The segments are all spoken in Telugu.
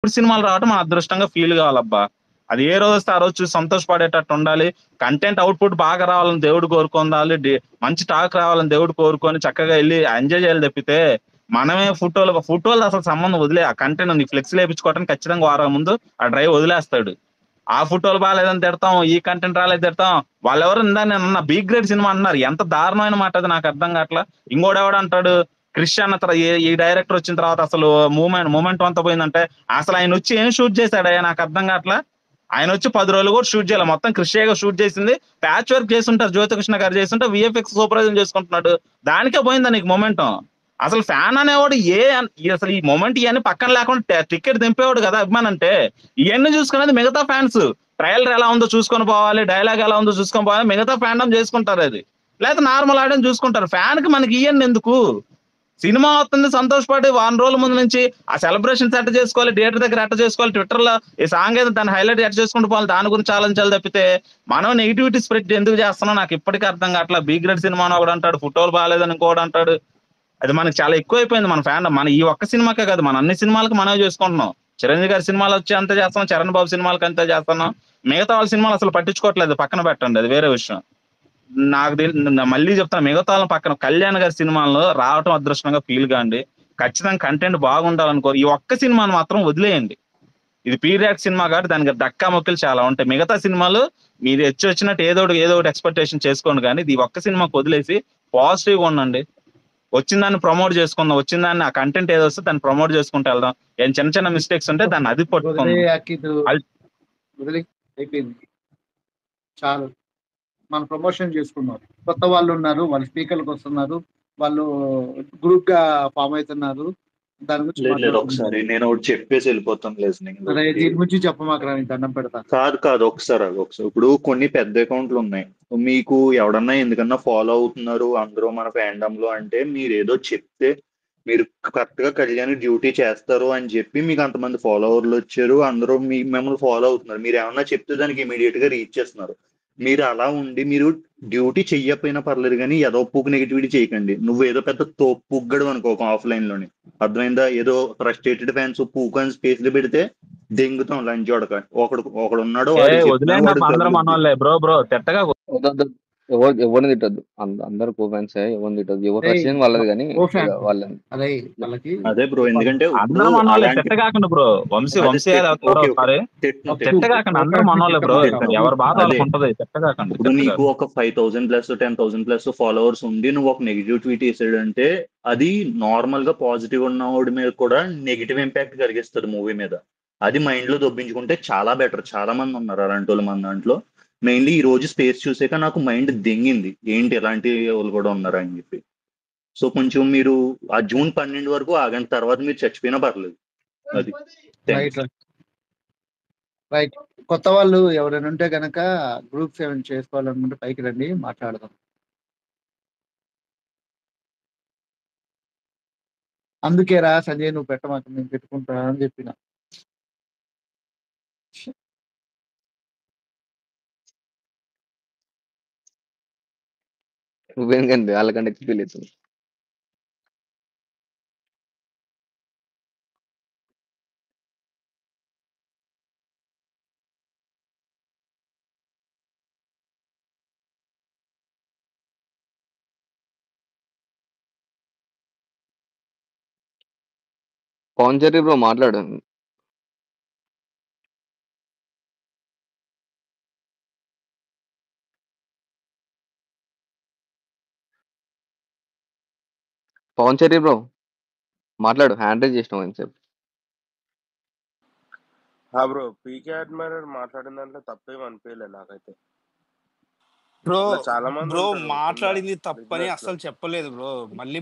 ఇప్పుడు సినిమాలు రావటం మన అదృష్టంగా ఫీల్ కావాలబ్బా. అది ఏ రోజు వస్తే ఆ రోజు చూసి సంతోషపడేటట్టు ఉండాలి. కంటెంట్ అవుట్పుట్ బాగా రావాలని దేవుడు కోరుకోవాలి. మంచి టాక్ రావాలని దేవుడు కోరుకొని చక్కగా వెళ్ళి ఎంజాయ్ చేయాలి తప్పితే మనమే ఫోటోలు అసలు సంబంధం వదిలే. ఆ కంటెంట్ నీ ఫ్లెక్స్ లేపించుకోవడానికి ఖచ్చితంగా వారం ముందు ఆ డ్రైవ్ వదిలేస్తాడు. ఆ ఫోటోలు బాగాలేదని తిడతాం, ఈ కంటెంట్ రాలేదు తిడతాం. వాళ్ళెవరు ఇందా నేను అన్న బి గ్రేడ్ సినిమా అన్నారు. ఎంత దారుణమైన మాట అది, నాకు అర్థం కావట్లా. ఇంకోడెవడు అంటాడు క్రిస్టియన్ అతను ఈ డైరెక్టర్ వచ్చిన తర్వాత అసలు మూమెంట్ అంతా పోయిందంటే, అసలు ఆయన వచ్చి ఏం షూట్ చేశాడయ్యా, నాకు అర్థం కావట్లా. ఆయన వచ్చి 10 రోజులు కూడా షూట్ చేయాలి. మొత్తం క్రిషియాగా షూట్ చేసింది. ప్యాచ్ వర్క్ చేస్తుంటారు, జ్యోతికృష్ణ గారు చేస్తుంటే విఎఫ్ఎక్స్ సూపర్వైజన్ చేసుకుంటున్నాడు. దానికే పోయిందా నీకు మొమెంటం? అసలు ఫ్యాన్ అనేవాడు అసలు ఈ మొమెంట్ ఇవన్నీ పక్కన లేకుండా టికెట్ దింపేవాడు కదా అభిమాన్ అంటే. ఇవన్నీ చూసుకునేది మిగతా ఫ్యాన్స్. ట్రైలర్ ఎలా ఉందో చూసుకొని పోవాలి, డైలాగ్ ఎలా ఉందో చూసుకొని పోవాలి, మిగతా ఫ్యాన్డమ్ చేసుకుంటారు అది. లేకపోతే నార్మల్ ఆడియన్స్ చూసుకుంటారు. ఫ్యాన్ కి మనకి ఇవన్నీ ఎందుకు? సినిమా వస్తుంది సంతోషపడి వారం రోజుల ముందు నుంచి ఆ సెలబ్రేషన్స్ ఎట్ట చేసుకోవాలి, థియేటర్ దగ్గర ఎట్ట చేసుకోవాలి, ట్విట్టర్ లో ఈ సాంగ్ ఏదో దాన్ని హైలైట్ ఎట్ట చేసుకుంటూ పోవాలి, దాని గురించి ఆలోచించాలి తప్పితే మనం నెగిటివిటీ స్ప్రెడ్ ఎందుకు చేస్తున్నాం నాకు ఇప్పటికీ అర్థం కావట్లా. బి గ్రేడ్ సినిమా అని ఒకడు అంటాడు, ఫోటోలు బాగాలేదని ఇంకోటి అంటాడు. అది మనకి చాలా ఎక్కువైపోయింది మన ఫ్యాన్. మన ఈ ఒక్క సినిమాకే కాదు, మన అన్ని సినిమాలకు మనమే చేసుకుంటున్నాం. చిరంజీవి గారి సినిమాలు వచ్చి అంతే చేస్తున్నాం, చరణ్ బాబు సినిమాలకి అంతే చేస్తున్నాం. మిగతా వాళ్ళ సినిమాలు అసలు పట్టించుకోవట్లేదు, పక్కన పెట్టండి, అది వేరే విషయం. మళ్ళీ చెప్తాను, మిగతా వాళ్ళ పక్కన కళ్యాణ్ గారి సినిమాల్లో రావటం అదృష్టంగా ఫీల్ కాండి. ఖచ్చితంగా కంటెంట్ బాగుండాలనుకో, ఈ ఒక్క సినిమాను మాత్రం వదిలేయండి. ఇది పీరియాడ్ సినిమా కాబట్టి దానికి దక్కా మొక్కలు చాలా ఉంటాయి. మిగతా సినిమాలు మీరు వచ్చినట్టు ఏదో ఒకటి ఎక్స్పెక్టేషన్ చేసుకోండి, కానీ ఇది ఒక్క సినిమాకి వదిలేసి పాజిటివ్ గా ఉండండి. వచ్చిన దాన్ని ప్రమోట్ చేసుకుందాం, వచ్చిన దాన్ని ఆ కంటెంట్ ఏదో వస్తే దాన్ని ప్రమోట్ చేసుకుంటూ వెళ్దాం. ఏం చిన్న చిన్న మిస్టేక్స్ ఉంటే దాన్ని అది పట్టుకుందాం. అయిపోయింది, చాలు. మనం ప్రమోషన్ చేసుకున్నాం. కొత్త వాళ్ళు ఉన్నారు, వాళ్ళు స్పీకర్లకు వస్తున్నారు, వాళ్ళు గ్రూప్ గా ఫామ్ అవుతున్నారు. దాని గురించి ఒకసారి నేను ఒకటి చెప్పేసి వెళ్ళిపోతాను. దీని గురించి చెప్పమాకరా, దండం పెడతా. కాదు ఒకసారి ఇప్పుడు కొన్ని పెద్ద అకౌంట్లు ఉన్నాయి. మీకు ఎవడన్నా ఎందుకన్నా ఫాలో అవుతున్నారు అందరూ మన ఫ్యాండమ్ లో అంటే, మీరు ఏదో చెప్తే మీరు కరెక్ట్ గా కళ్యాణ్ డ్యూటీ చేస్తారు అని చెప్పి మీకు అంతమంది ఫాలోవర్లు వచ్చారు, అందరూ మిమ్మల్ని ఫాలో అవుతున్నారు. మీరు ఏమన్నా చెప్తే దానికి ఇమీడియట్ గా రీచ్ చేస్తున్నారు. మీరు అలా ఉండి మీరు డ్యూటీ చెయ్యకపోయినా పర్లేదు, కానీ ఏదో పూకు నెగిటివిటీ చేయకండి. నువ్వు ఏదో పెద్ద పుగ్గడు అనుకో ఆఫ్లైన్ లోని, అర్థమైందా? ఏదో ఫ్రస్ట్రేటెడ్ ఫ్యాన్స్ పూకు అని స్పేస్ లో పెడితే దెంగుతాం లంచ్ ఒకడు ఉన్నాడు, బ్రో తిట్టగా ఎవరిని తిట్టద్దు, అందరు కో ఫ్యాన్స్, ఎవరిని తిట్టద్దు. ఎవరు రష్యన్ వాళ్ళది కానీ వాళ్ళని అదే బ్రో, ఎందుకంటే అందరూ మనోళ్ళే, తిట్టగాకండి బ్రో. వంశీ తిట్టగాకండి, అందరూ మనోళ్ళే బ్రో. ఎవరి బాధ వాళ్ళకి ఉంటది, తిట్టగాకండి. ఇప్పుడు నీకు ఒక 5,000+ 10,000+ ఫాలోవర్స్ ఉండి నువ్వు ఒక నెగిటివ్ ట్వీట్ వేసాడంటే అది నార్మల్ గా పాజిటివ్ ఉన్నవాడి మీద కూడా నెగిటివ్ ఇంపాక్ట్ కలిగిస్తుంది మూవీ మీద. అది మైండ్ లో దొబ్బించుకుంటే చాలా బెటర్. చాలా మంది ఉన్నారు అలాంటి వాళ్ళు మన దాంట్లో. మెయిన్లీ ఈ రోజు స్పేస్ చూసాక నాకు మైండ్ దెంగింది, ఏంటి ఎలాంటి వాళ్ళు కూడా ఉన్నారు అని చెప్పి. సో కొంచెం మీరు ఆ జూన్ 12 వరకు ఆగండి, తర్వాత మీరు చచ్చిపోయినా పర్లేదు. అది రైట్. కొత్త వాళ్ళు ఎవరైనా ఉంటే గనక గ్రూప్స్ ఏమైనా చేసుకోవాలనుకుంటే పైకి రండి, మాట్లాడదాం. అందుకేరా సంజయ్ నువ్వు పెట్టమాక, నేను పెట్టుకుంటా అని చెప్పిన. నువ్వేంటండి వాళ్ళకంటే ఫీల్ అవుతుంది. పవన్ చెర్రీ బ్రో మాట్లాడు. పవన్ చెర్రీ బ్రో మాట్లాడు, హ్యాండ్ రైజ్ చేసినావు ఎంతసేపు. బ్రో పీకే అడ్మైరర్ మాట్లాడిన దాంట్లో తప్పేం అనిపించలేదు నాకైతే. బ్రో చాలా మంది బ్రో మాట్లాడింది తప్పని అసలు చెప్పలేదు బ్రో,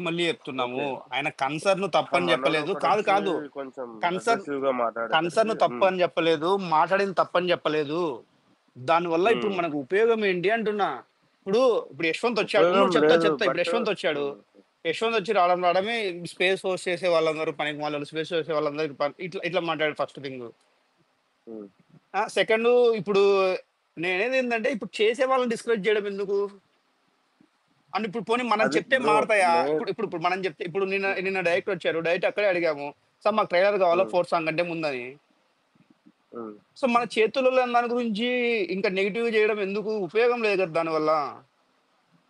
మళ్ళీ చెప్తున్నాము. ఆయన కన్సర్న్ తప్పని చెప్పలేదు. కాదు కన్సర్న్ తప్పని చెప్పలేదు, మాట్లాడింది తప్పని చెప్పలేదు. దానివల్ల ఇప్పుడు మనకు ఉపయోగం ఏంటి అంటున్నా. ఇప్పుడు యశ్వంత్ వచ్చాడు, ఇప్పుడు యశ్వంత్ వచ్చాడు, యశ్వంత్ వచ్చి రావడమే స్పేస్ హోస్ట్ చేసే వాళ్ళందరూ పనికి వాళ్ళు, స్పేస్ చేసే వాళ్ళందరూ ఇట్లా మాట్లాడారు ఫస్ట్ థింగ్. సెకండ్, ఇప్పుడు నేనేది ఏంటంటే ఇప్పుడు చేసే వాళ్ళని డిస్కరేజ్ చేయడం ఎందుకు అని. ఇప్పుడు పోనీ మనం చెప్తే మారతాయా? ఇప్పుడు మనం చెప్తే, ఇప్పుడు నిన్న డైరెక్ట్ వచ్చారు, డైరెక్ట్ అక్కడే అడిగాము సార్ మాకు ట్రైలర్ కావాలా 4 సాంగ్ అంటే ముందని. సో మన చేతుల్లో లేని దాని గురించి ఇంకా నెగిటివ్ చేయడం ఎందుకు? ఉపయోగం లేదు కదా దానివల్ల.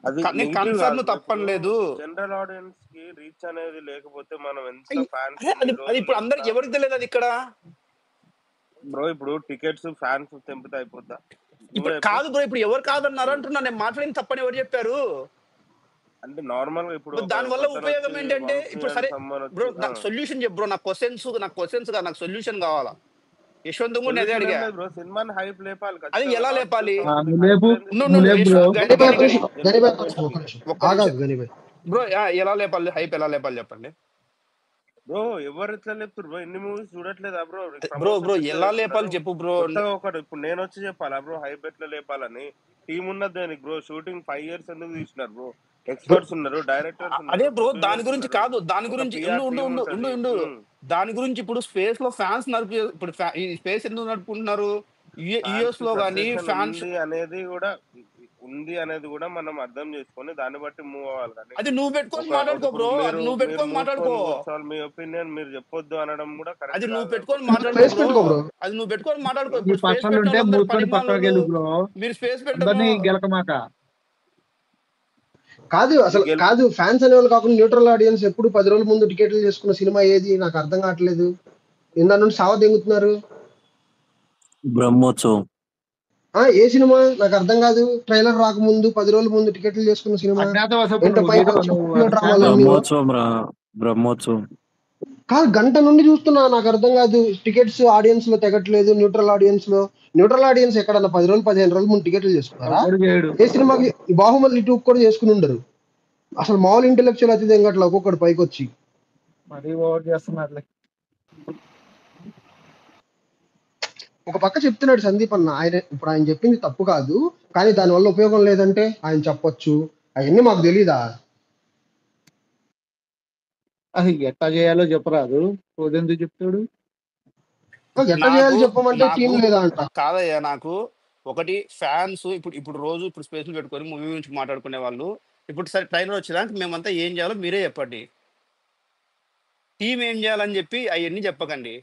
అది నేను నెగిటివ్ కన్సర్న్ కాదు బ్రో. ఇప్పుడు తప్పనలేదు. జనరల్ ఆడియన్స్ కి రీచ్ అనేది లేకపోతే మనం ఎంత ఫ్యాన్స్ అదే అది అది ఇప్పుడు అందరికి ఎవరికి తెలియదు అది ఇక్కడ. బ్రో ఇప్పుడు టికెట్స్ ఫ్యాన్స్ తెంపితే అయిపోద్దా? ఇప్పుడు కాదు బ్రో, ఇప్పుడు ఎవరు కాదన్నారు అంటున్నా. నేను మాట్లాడింది తప్పని ఎవరు చెప్పారు? అంటే నార్మల్ గా ఇప్పుడు దాని వల్ల ఉపయోగం ఏంటంటే ఇప్పుడు సరే బ్రో, నాకు సొల్యూషన్ చెప్పు బ్రో. నాకు క్వశ్చన్స్ కాదు, నాకు సొల్యూషన్ కావాలా. యశ్వంత్ కూడా అదే అడిగా. బ్రో సినిమాని హైప్ లేపాలి. అది ఎలా లేపాలి? బ్రో ఎలా లేపాలి? హైప్ ఎలా లేపాలి చెప్పండి బ్రో. ఎవరు ఎట్లా లేపుతారు బ్రో? ఎన్ని మూవీస్ చూడట్లేదా బ్రో? బ్రో ఎలా లేపాలి చెప్పు బ్రో. ఒకటి ఇప్పుడు నేను వచ్చి చెప్పాలా బ్రో హైప్ ఎట్లా లేపాలని? టీం ఉన్నది దానికి బ్రో. షూటింగ్ 5 years ఎందుకు తీసినారు బ్రో? ఎక్స్పర్ట్స్ ఉన్నారు, డైరెక్టర్స్ ఉన్నారు. అదే బ్రో, దాని గురించి కాదు. దాని గురించి ఉండు. దాని గురించి ఇప్పుడు స్పేస్ లో ఫ్యాన్స్ ఇప్పుడు ఈ స్పేస్ ఎందుకు నడుపుకుంటున్నారు? యుఎస్ లో గానీ ఫ్యాన్స్ అనేది కూడా మనం అర్థం చేసుకొని దాన్ని బట్టి మూవ్ అవ్వాలి. కానీ అది నువ్వు పెట్టుకొని మాట్లాడుకో బ్రో. నువ్వు పెట్టుకొని మాట్లాడుకో. మీ ఒపీనియన్ మీరు చెప్పొద్దు అనడం కూడా కరెక్ట్. అది నువ్వు పెట్టుకొని మాట్లాడుకో బ్రో. అది నువ్వు పెట్టుకొని మాట్లాడుకో. మీరు స్పేస్ పెట్టండి. గెలకమాక కాదు అసలు కాదు. ఫ్యాన్స్ అనేవాళ్ళు కాకుండా న్యూట్రల్ ఆడియన్స్ ఎప్పుడు 10 రోజుల ముందు టికెట్లు చేసుకున్న సినిమా ఏది నాకు అర్థం కావట్లేదు. ఇందా నుండి సావ దెంగుతున్నారు. బ్రహ్మోత్సవం ఏ సినిమా నాకు అర్థం కాదు. ట్రైలర్ రాకముందు 10 రోజుల ముందు టికెట్లు చేసుకున్న సినిమా బ్రహ్మోత్సవం కాదు. గంట నుండి చూస్తున్నా, నాకు అర్థం కాదు. టికెట్స్ ఆడియన్స్ లో తెగట్లేదు. న్యూట్రల్ ఆడియన్స్ ఎక్కడన్నా 10 రోజులు 15 రోజుల ముందు టికెట్లు చేసుకున్నారా? ఏ సినిమాకి? బాహుబలి 2 కూడా చేసుకుని ఉండరు. అసలు మామూలు ఇంటెలెక్చువల్ అతి తెగట్ల ఒక్కొక్కటి పైకి వచ్చి ఒక పక్క చెప్తున్నాడు సందీప్ అన్న. ఇప్పుడు ఆయన చెప్పింది తప్పు కాదు, కానీ దానివల్ల ఉపయోగం లేదంటే ఆయన చెప్పొచ్చు. అవన్నీ మాకు తెలీదా? అది ఎట్లా చేయాలో చెప్పరాదు. ఎందుకు చెప్తాడు? ఎట్లా చేయాలో చెప్పమంటే టీం లేదా అంట. కాదయ్యా, నాకు ఒకటి ఫ్యాన్స్ ఇప్పుడు రోజు స్పేస్ పెట్టుకొని మూవీ గురించి మాట్లాడుకునే వాళ్ళు ఇప్పుడు సరే ట్రైలర్ వచ్చేదానికి మేమంతా ఏం చేయాలో మీరే చెప్పండి. టీం ఏం చేయాలని చెప్పి అవన్నీ చెప్పకండి.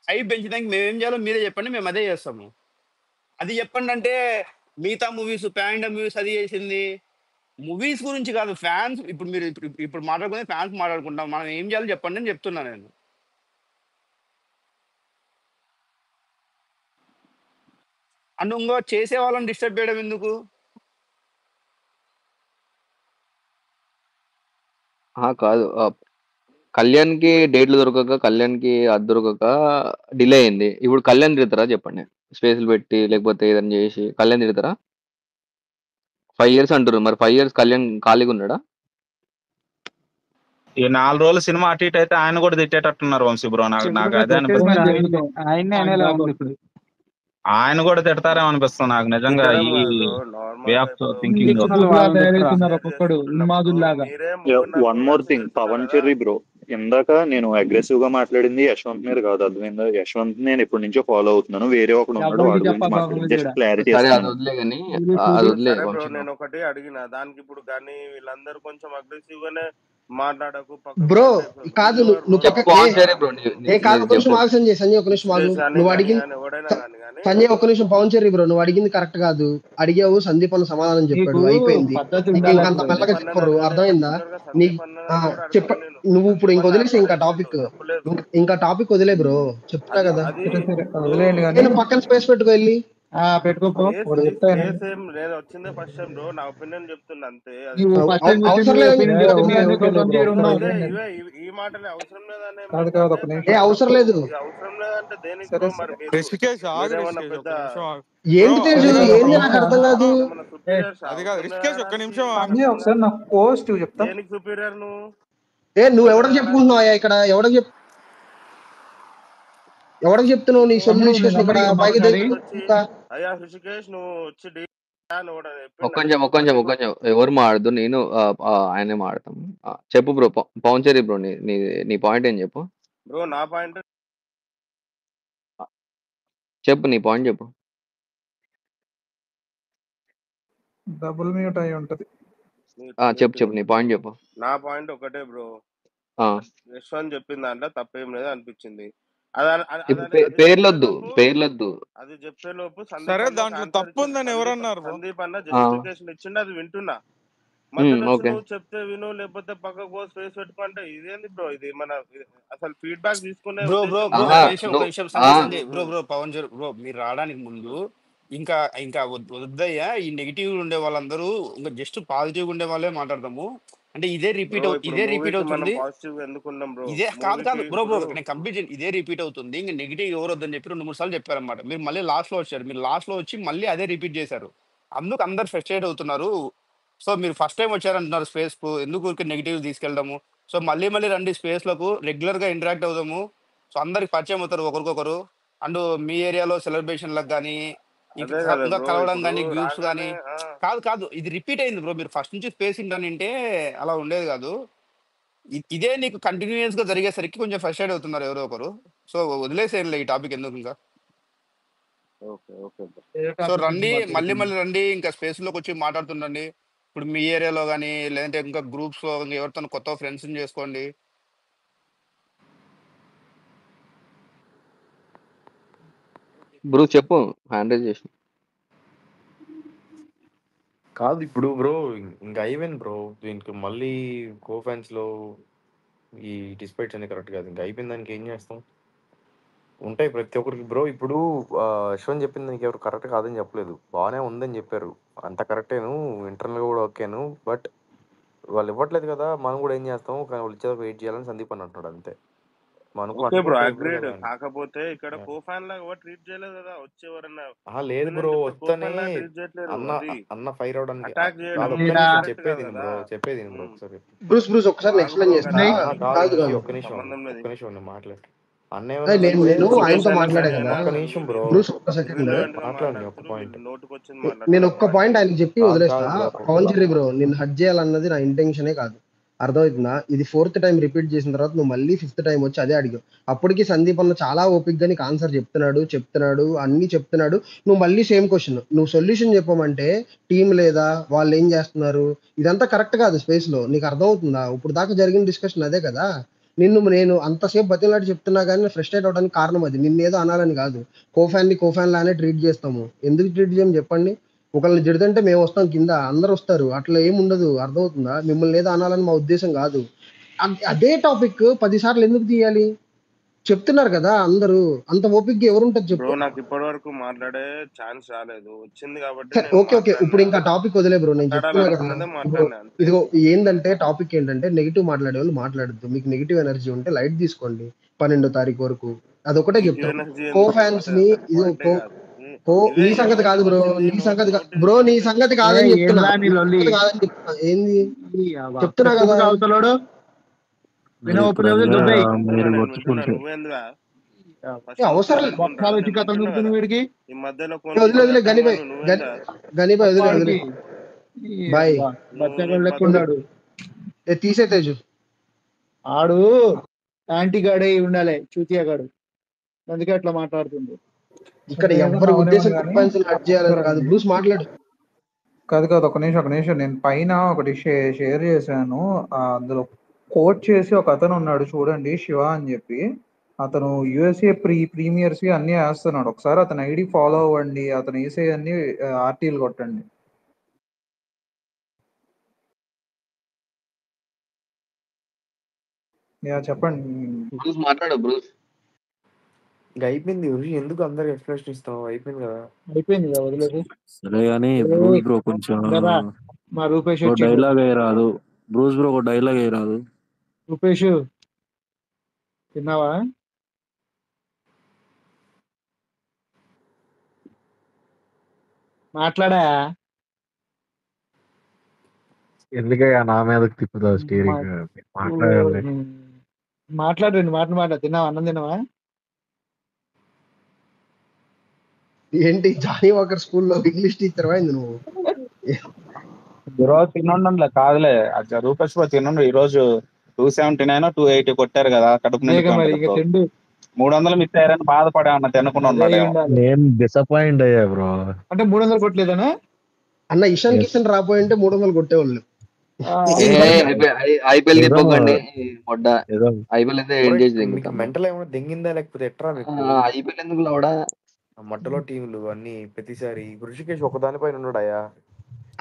హైప్ పెంచడానికి మేము ఏం చేయాలో మీరే చెప్పండి, మేము అదే చేస్తాము. అది చెప్పండి అంటే మిగతా మూవీస్ ప్యాన్ మూవీస్ అది చేసింది. మూవీస్ గురించి కాదు, ఫ్యాన్స్. ఇప్పుడు మీరు ఇప్పుడు మాట్లాడుకునే ఫ్యాన్స్ మాట్లాడుకుంటాం. మనం ఏం చేయాలో చెప్పండి అని చెప్తున్నా నేను. అండ్ ఇంకో చేసే వాళ్ళని డిస్టర్బ్ చేయడం ఎందుకు? కాదు, కళ్యాణ్ కి డేట్లు దొరకక, కళ్యాణ్ కి అది దొరకక డిలే అయింది. ఇప్పుడు కళ్యాణ్ తిడతారా చెప్పండి? స్పేస్లు పెట్టి లేకపోతే ఏదైనా చేసి కళ్యాణ్ తిడతారా? 5 years అంటారు. మరి 5 years కళ్యాణ్ ఖాళీగా ఉన్నాడా? ఈ 4 రోజులు సినిమా అటు ఇటు అయితే ఆయన కూడా తిట్టేటట్టున్నారు వంశీ బ్రో. నాకు అదే అనిపిస్తుంది. ఆయన కూడా తిడతారేమో అనిపిస్తుంది నాకు నిజంగా. ఈ way of thinking. One more thing, Pavan Cherry bro, ఇందాక నేను అగ్రెసివ్ గా మాట్లాడింది యశ్వంత్ మీద కాదు. అర్థమైందా? యశ్వంత్ నేను ఎప్పటి నుంచో ఫాలో అవుతున్నాను. వేరే ఒకడు ఉన్నాడు, వాడి గురించి మాట్లాడి జస్ట్ క్లారిటీ నేను ఒకటి అడిగిన దానికి ఇప్పుడు కానీ వీళ్ళందరూ కొంచెం అగ్రెసివ్ గానే మాట్లాడకు బ్రో. కాదు నువ్వు సంజయ్ ఒక నిమిషం నువ్వు అడిగింది సంజయ్ ఒక నిమిషం. పవన్ చెర్రీ బ్రో, నువ్వు అడిగింది కరెక్ట్ కాదు. అడిగావు, సందీప్ అన్న సమాధానం చెప్పాడు, అయిపోయింది. ఇంకంత మెల్లగా చెప్పరు, అర్థమైందా? చెప్ప నువ్వు ఇప్పుడు ఇంక వదిలేసి ఇంకా టాపిక్ వదిలే బ్రో. చెప్తా కదా, నేను పక్కన స్పేస్ పెట్టుకో వెళ్ళి వచ్చిందే ఫస్ట్ టైం బ్రో. నా ఒపీనియన్ చెప్తున్నా అంతే. అవసరం లేదు, ఈ మాటలే అవసరం లేదనే అవసరం లేదు. అవసరం లేదంటే దేనికి బ్రో? మరి ఏంటి తెలుసు, ఏంటి నాకు అర్థం కాదు. దేనికి సుపీరియర్ నువ్వు? నువ్వు ఎవరికి చెప్పుకుంటున్నావు ఇక్కడ? ఎవరికి చెప్తున్నావు నీ సొల్యూషన్ ఇక్కడ? అయ్యా హృషికేష్ నువ్వు వచ్చి ఒక్క నిమిషం ఎవరు మాడదు, నేను ఆయనే మాడతాం. చెప్పు బ్రో. పవన్ చెర్రీ బ్రో, నీ పాయింట్ ఏం చెప్పు బ్రో. నా పాయింట్ చెప్పు, నీ పాయింట్ చెప్పు. డబుల్ మ్యూట్ అయి ఉంటది. చెప్పు నీ పాయింట్ చెప్పు. నా పాయింట్ ఒకటే బ్రో. ఆ. యశ్వంత్ చెప్పిన దాంట్లో తప్పేం లేదు అనిపించింది. అది పేర్లొద్దు పేర్లొద్దు. అది చెప్పే లోపు సరే సందీప్ అన్న దాంట్లో తప్పు ఉందని ఎవరన్నారు bro? సందీప్ అన్న జస్టిఫికేషన్ ఇచ్చిండు, అది వింటున్నా. మధ్యలో వచ్చి నువ్వు చెప్తే విను, లేకపోతే పక్కకు పో స్పేస్ పెట్టుకుంటే ఇదేంది బ్రో? ఇది మన అసలు ఫీడ్బ్యాక్ తీసుకునే బ్రో ఉద్దేశం బ్రో పవన్ బ్రో, మీరు రావడానికి ముందు ఇంకా ఇంకా వద్దయ్యా, ఈ నెగిటివ్ ఉండే వాళ్ళందరూ ఇంకా జస్ట్ పాజిటివ్ ఉండే వాళ్ళే మాట్లాడదాము. అంటే ఇదే రిపీట్ అవుతుంది. పాజిటివ్ ఎందుకున్నాం బ్రో? ఇదే కాదు బ్రో నేను కంప్లీట్ ఇదే రిపీట్ అవుతుంది. ఇంకా నెగిటివ్ ఎవరు వద్దని చెప్పి 2-3 సార్లు చెప్పారన్నమాట. మీరు మళ్ళీ లాస్ట్ లో వచ్చారు, మీరు లాస్ట్ లో వచ్చి మళ్ళీ అదే రిపీట్ చేశారు. అందుకు అందరు ఫ్రస్ట్రేట్ అవుతున్నారు. సో మీరు ఫస్ట్ టైం వచ్చారంటున్నారు స్పేస్ కు, ఎందుకు ఊరికి నెగిటివ్ తీసుకెళ్దాము. సో మళ్ళీ రండి స్పేస్ లకు, రెగ్యులర్ గా ఇంటరాక్ట్ అవుదాము. సో అందరికి పరిచయం అవుతారు ఒకరికొకరు. అండ్ మీ ఏరియాలో సెలబ్రేషన్లకు కానీ ఇంకా కలవడం కానీ గ్రూప్స్ కానీ. కాదు ఇది రిపీట్ అయింది బ్రో. మీరు ఫస్ట్ నుంచి స్పేస్ ఇంటే అలా ఉండేది కాదు. ఇదే నీకు కంటిన్యూస్ గా జరిగేసరికి కొంచెం ఫ్రస్ట్రేట్ అవుతున్నారు ఎవరో ఒకరు. సో వదిలేసేయండి ఈ టాపిక్ ఎందుకు ఇంకా. సో రండి మళ్ళీ రండి, ఇంకా స్పేస్ లోకి వచ్చి మాట్లాడుతుండండి. ఇప్పుడు మీ ఏరియాలో కానీ లేదంటే ఇంకా గ్రూప్స్ లో ఎవరితో కొత్త ఫ్రెండ్స్ చేసుకోండి. బ్రో చెప్పు, హ్యాండిల్ చేసి. కాదు ఇప్పుడు బ్రో, ఇంకా అయిపోయింది బ్రో. దీనికి మళ్ళీ కో ఫ్యాన్స్ లో ఈ డిస్పైట్స్ అనేది కరెక్ట్ కాదు. ఇంకా అయిపోయింది, దానికి ఏం చేస్తాం? ఉంటాయి ప్రతి ఒక్కరికి బ్రో. ఇప్పుడు యశ్వంత్ చెప్పింది దానికి ఎవరు కరెక్ట్ కాదని చెప్పలేదు, బాగానే ఉందని చెప్పారు. అంత కరెక్టేను, ఇంటర్నల్ కూడా ఓకేను. బట్ వాళ్ళు ఇవ్వట్లేదు కదా, మనం కూడా ఏం చేస్తాం? కానీ వాళ్ళు ఇచ్చేదాకా వెయిట్ చేయాలని సందీప్ అని అంటున్నాడు అంతే. కాకపోతే ఇక్కడ కో ఫ్యాన్ లాగా ట్రీట్ చేయలేదు కదా వచ్చేవరన్నా. లేదు బ్రో, వస్తేనే అన్న ఫైర్ అవడానికి చెప్పేది బ్రో ఒకసారి. ఒకసారి ఎక్స్ప్లెయిన్ చేస్తా. ఒక్క నిమిషం మాట్లాడు. నేను ఒక్క పాయింట్ ఆయనకి చెప్పి వదిలేస్తా. పవన్ చెర్రీ బ్రో, నిన్ను హట్ చేయాలన్నది నా ఇంటెన్షనే కాదు, అర్థమవుతుందా? ఇది 4th టైం రిపీట్ చేసిన తర్వాత నువ్వు మళ్ళీ 5th టైం వచ్చి అదే అడిగావు. అప్పటికి సందీప్ అన్న చాలా ఓపిక్ గా నీకు ఆన్సర్ చెప్తున్నాడు అన్ని చెప్తున్నాడు. నువ్వు మళ్ళీ సేమ్ క్వశ్చన్, నువ్వు సొల్యూషన్ చెప్పమంటే టీం లేదా, వాళ్ళు ఏం చేస్తున్నారు, ఇదంతా కరెక్ట్ కాదు స్పేస్ లో. నీకు అర్థమవుతుందా? ఇప్పుడు దాకా జరిగిన డిస్కషన్ అదే కదా. నేను అంతసేపు బతిలాడి చెప్తున్నా కానీ ఫ్రస్ట్రేట్ అవడానికి కారణం అది. నిన్నేదో అనాలని కాదు, కోఫ్యాన్ లానే ట్రీట్ చేస్తాము. ఎందుకు ట్రీట్ చేయం చెప్పండి? ఒకళ్ళని జడిదంటే మేము వస్తాం, కింద అందరు వస్తారు, అట్లా ఏముండదు. అర్థమవుతుందా? మిమ్మల్ని ఏదో అనాలని మా ఉద్దేశం కాదు. అదే టాపిక్ 10 సార్లు ఎందుకు తీయాలి? చెప్తున్నారు కదా అందరూ, అంత ఓపిక్ ఎవరుంటది చెప్పు. నాకు ఇప్పటి వరకు మాట్లాడే ఛాన్స్ రాలేదు, వచ్చింది కాబట్టి. ఓకే ఇప్పుడు ఇంకా టాపిక్ వదిలే బ్రో, నేను చెప్తున్నా కదా. ఇదిగో ఏంటంటే టాపిక్ ఏంటంటే నెగిటివ్ మాట్లాడే వాళ్ళు మాట్లాడద్దు. మీకు నెగిటివ్ ఎనర్జీ ఉంటే లైట్ తీసుకోండి 12వ తారీఖు వరకు. అదొకటే చెప్తాను. కో ఫ్యాన్స్ ని నీ సంగతి కాదు బ్రో, నీ సంగతి కాదని చెప్తున్నా. ఏంది చెప్తున్నా కదా. అవసరం తీసే తేజు ఆడు యాంటీ గాడే ఉండాలి, చూతియా గాడు, అందుకే అట్లా మాట్లాడుతుంది. ఇక్కడ ఎవరి ఉద్దేశం కాదు. బ్రూస్ మాట్లాడు. కాదు ఒక నిమిషం. నేను పైన ఒకటి షేర్ చేశాను. అందులో కోట్ చేసి ఒక అతను ఉన్నాడు చూడండి, శివ అని చెప్పి. అతను యుఎస్ఏ ప్రీమియర్స్ అన్ని వేస్తున్నాడు. ఒకసారి అతని ఐడి ఫాలో అవ్వండి, అతను వేసే అన్ని ఆర్టీలు కొట్టండి. చెప్పండి, మాట్లాడు బ్రూస్. అయిపోయింది, ఎందుకు అందరికి ఎక్స్ప్రెషన్ ఇస్తావు? అయిపోయింది కదా, వదిలేదు. సరే కానీ బ్రూస్ బ్రో కొంచెం డైలాగ్ అయ్యరాదు. బ్రూస్ బ్రో ఒక డైలాగ్ అయ్యరాదు. రూపేష్ తిన్నావా? మాట్లాడా? ఎందుకయ్యా నా మీదకి తిప్పుతావు స్టీరింగ్? మాట్లాడండి, మాట్లాడ. తిన్నావా? అన్నం తిన్నావా? ఏంటి జానీ వాకర్ స్కూల్లో ఇంగ్లీష్ టీచర్ అయింది నువ్వు? ఈరోజు తినుండలే కాదులే, రూపేష్ తినుండు. ఈ రోజు 279 280 కొట్టారు కదా, కడుపు నిండు 300 మిస్ అయ్యారని బాధపడే అన్న తినకుండా ఉన్నాడు. నేను డిసప్పాయింట్ అయ్యా బ్రో. అంటే 300 కొట్టలేదనా అన్న? ఇషాన్ కిషన్ రాపోయింటే 300 కొట్టేవాళ్ళు. ఐపీఎల్ ఏదో తిప్పకండి మొడ్డ. ఏదో ఐపీఎల్ అయితే బ్రో ఎండ్ చేసి మీకు దింగుతాం. మెంటల్ ఏమైనా దెంగిందా లేకపోతే ఎట్రా మీకు? ఐపీఎల్ ఎందుకు లవడా? ఆ మట్టలో టీంలు అన్ని ప్రతిసారి ఋషికేష్ ఒక దానిపైన ఉన్నాడయా.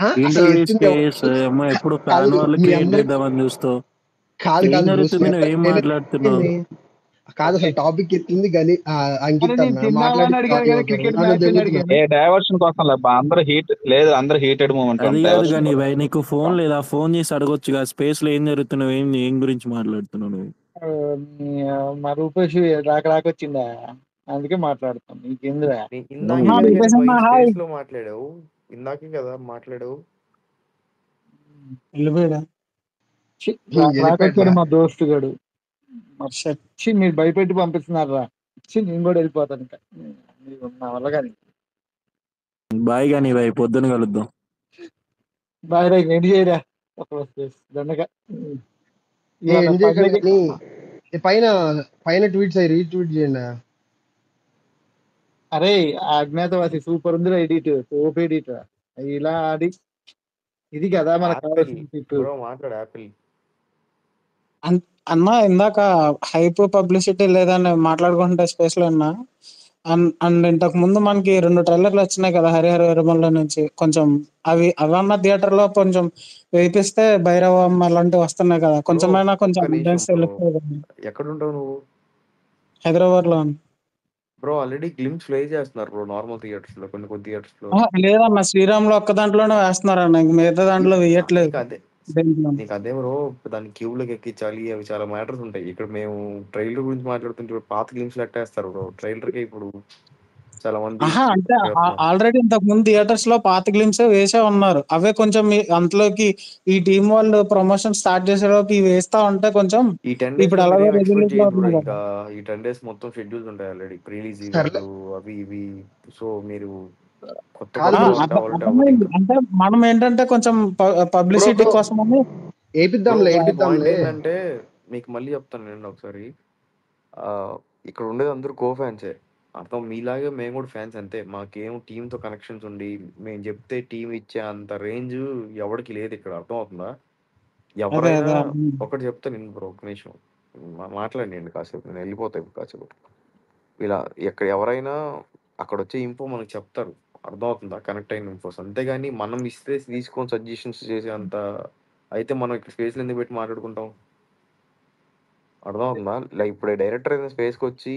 అసలు ఇంటర్వ్యూస్ ఎత్తింది కేసు ఏమో ఎప్పుడు కాదు ఫ్యాన్ వాళ్ళు మీ క్రియేట్ అందరికి చేద్దామని చూస్తావు. కాదు ఏం కాదు బ్రూస్ జరుగుతుంది? నువ్వు ఏం మాట్లాడుతున్నావు? కాదు అసలు టాపిక్ ఎత్తింది కానీ అంకిత్ నేను అన్న తిందామని మాట్లాడి అడిగాను కదా క్రికెట్ నన్ను మ్యాచ్ అని దెంగుతున్నాడు. అడిగాను. ఏ డైవర్షన్ కోసం లేబ్బా, అందరూ హీట్ లేదు, అందరూ హీటెడ్ మూమెంట్ అది కాదు డైవర్షన్ కానీ కోసం. భయ్, నీకు ఫోన్ లేదా? ఫోన్ చేసి అడగొచ్చుగా స్పేస్ లో ఏం జరుగుతున్నావు, ఏం గురించి మాట్లాడుతున్నావు నువ్వు? మా రూపేష్ రాకొచ్చిందా, అందుకే మాట్లాడుతాం. నీకేందిరా ఇందాకే నువ్వు కదా రూపేష్ అన్న హాయ్ స్పేస్ లో మాట్లాడావు. ఇందాకే కదా మాట్లాడావు. వెళ్ళిపోయాడా వెళ్ళిపోయాడు రాకొచ్చాడు రా. మా దోస్తు గడు. వచ్చి మీరు భయపెట్టి పంపిస్తున్నారు రా. నేను కూడా వెళ్ళిపోతాను ఇంకా, నా వల్ల కానీ. బాయ్ కానీ భయ్, పొద్దున కలుద్దాం. బాయ్ రా, ఏంటి చేయరా దండగా. ఎంజాయ్ కానీ పైన పైన ట్వీట్స్ అయ్యి రీట్వీట్ చేయండి. అరే అజ్ఞాతవాసి సూపర్ ఉంది ఎడిట్, ఓప్ ఎడిట్ ఇలా ఆడి. ఇది కదా మనకు యాపిల్ కావాల్సిన బ్రో మాట్లాడు. యాపిల్ అన్న ఇందాక హైప్ పబ్లిసిటీ లేదని మాట్లాడుకుంటే స్పేస్ లో ఉన్నా. అండ్ ఇంతకు ముందు మనకి 2 ట్రైలర్లు వచ్చినాయి కదా హరిహర వీరమల్ల నుంచి. కొంచెం అవన్న థియేటర్ లో కొంచెం వేపిస్తే భైరవం అలాంటివి వస్తున్నాయి కదా, కొంచెమైనా కొంచెం audience తెలుస్తుంది కదా. ఎక్కడుంటావు నువ్వు? హైదరాబాద్ లో బ్రో ఆల్రెడీ గ్లిమ్స్ ప్లే చేస్తున్నారు బ్రో నార్మల్ థియేటర్స్ లో, కొన్ని థియేటర్స్ లో. లేదన్న శ్రీరామ్ లో ఒక్క దాంట్లోనే వేస్తున్నారన్న, ఇంక మిగతా దాంట్లో వేయట్లేదు. నీకు అదే బ్రో, దాన్ని క్యూబ్లోకి ఎక్కించాలి, అవి చాలా మ్యాటర్స్ ఉంటాయి. ఇక్కడ మేము ట్రైలర్ గురించి మాట్లాడుతుంటే పాత గ్లిమ్స్ లెట్టేస్తారు బ్రో ట్రైలర్ కి. ఇప్పుడు చాలా మంది అంటే ఆల్రెడీ ఇంతకు ముందు థియేటర్స్ లో పాత గ్లిమ్స్ వేసే ఉన్నారు. అవే కొంచెం అంతలోకి ఈ టీం వాళ్ళు ప్రమోషన్ స్టార్ట్ చేసేలోకి వేస్తా ఉంటే కొంచెం ఈ 10 days ఇప్పుడు లో మీరు అలాగే ఏం ఎక్స్పెక్ట్ రిలీజ్ లో చేయదు బ్రో. ఉన్నాయి ఇంకా కదా. ఈ 10 days మొత్తం షెడ్యూల్స్ ఉంటాయి ఆల్రెడీ, ప్రీలీజ్ ఈవెంట్లు అవి ఇవి. సో మీరు కొత్త అర్థమైంది. అంటే మనం ఏంటంటే కొంచెం పబ్లిసిటీ కోసం పాయింట్ ఏంటంటే, మీకు మళ్ళీ చెప్తాను నేను ఒకసారి. ఇక్కడ ఉండేది అందరూ కో ఫ్యాన్సే అర్థం. మీలాగే మేము కూడా ఫ్యాన్స్ అంతే. మాకేం టీంతో కనెక్షన్స్ ఉండి మేము చెప్తే టీం ఇచ్చే అంత రేంజ్ ఎవరికి లేదు ఇక్కడ, అర్థం అవుతుందా? ఎవరైనా ఒకటి చెప్తా నేను బ్రో, ఒక నిమిషం మాట్లాడండి కాసేపు, నేను వెళ్ళిపోతాయి కాసేపు. ఇలా ఎక్కడ ఎవరైనా అక్కడ వచ్చే ఇన్ఫో మనకు చెప్తారు, అర్థం అవుతుందా? కనెక్ట్ అయిన ఇన్ఫోస్. అంతేగాని మనం ఇస్తే తీసుకొని సజెషన్స్ చేసే అంత అయితే మనం ఇక్కడ స్పేస్లో ఎందుకు పెట్టి మాట్లాడుకుంటాం, అర్థం అవుతుందా? లైక్ ఇప్పుడు డైరెక్టర్ అయిన స్పేస్కి వచ్చి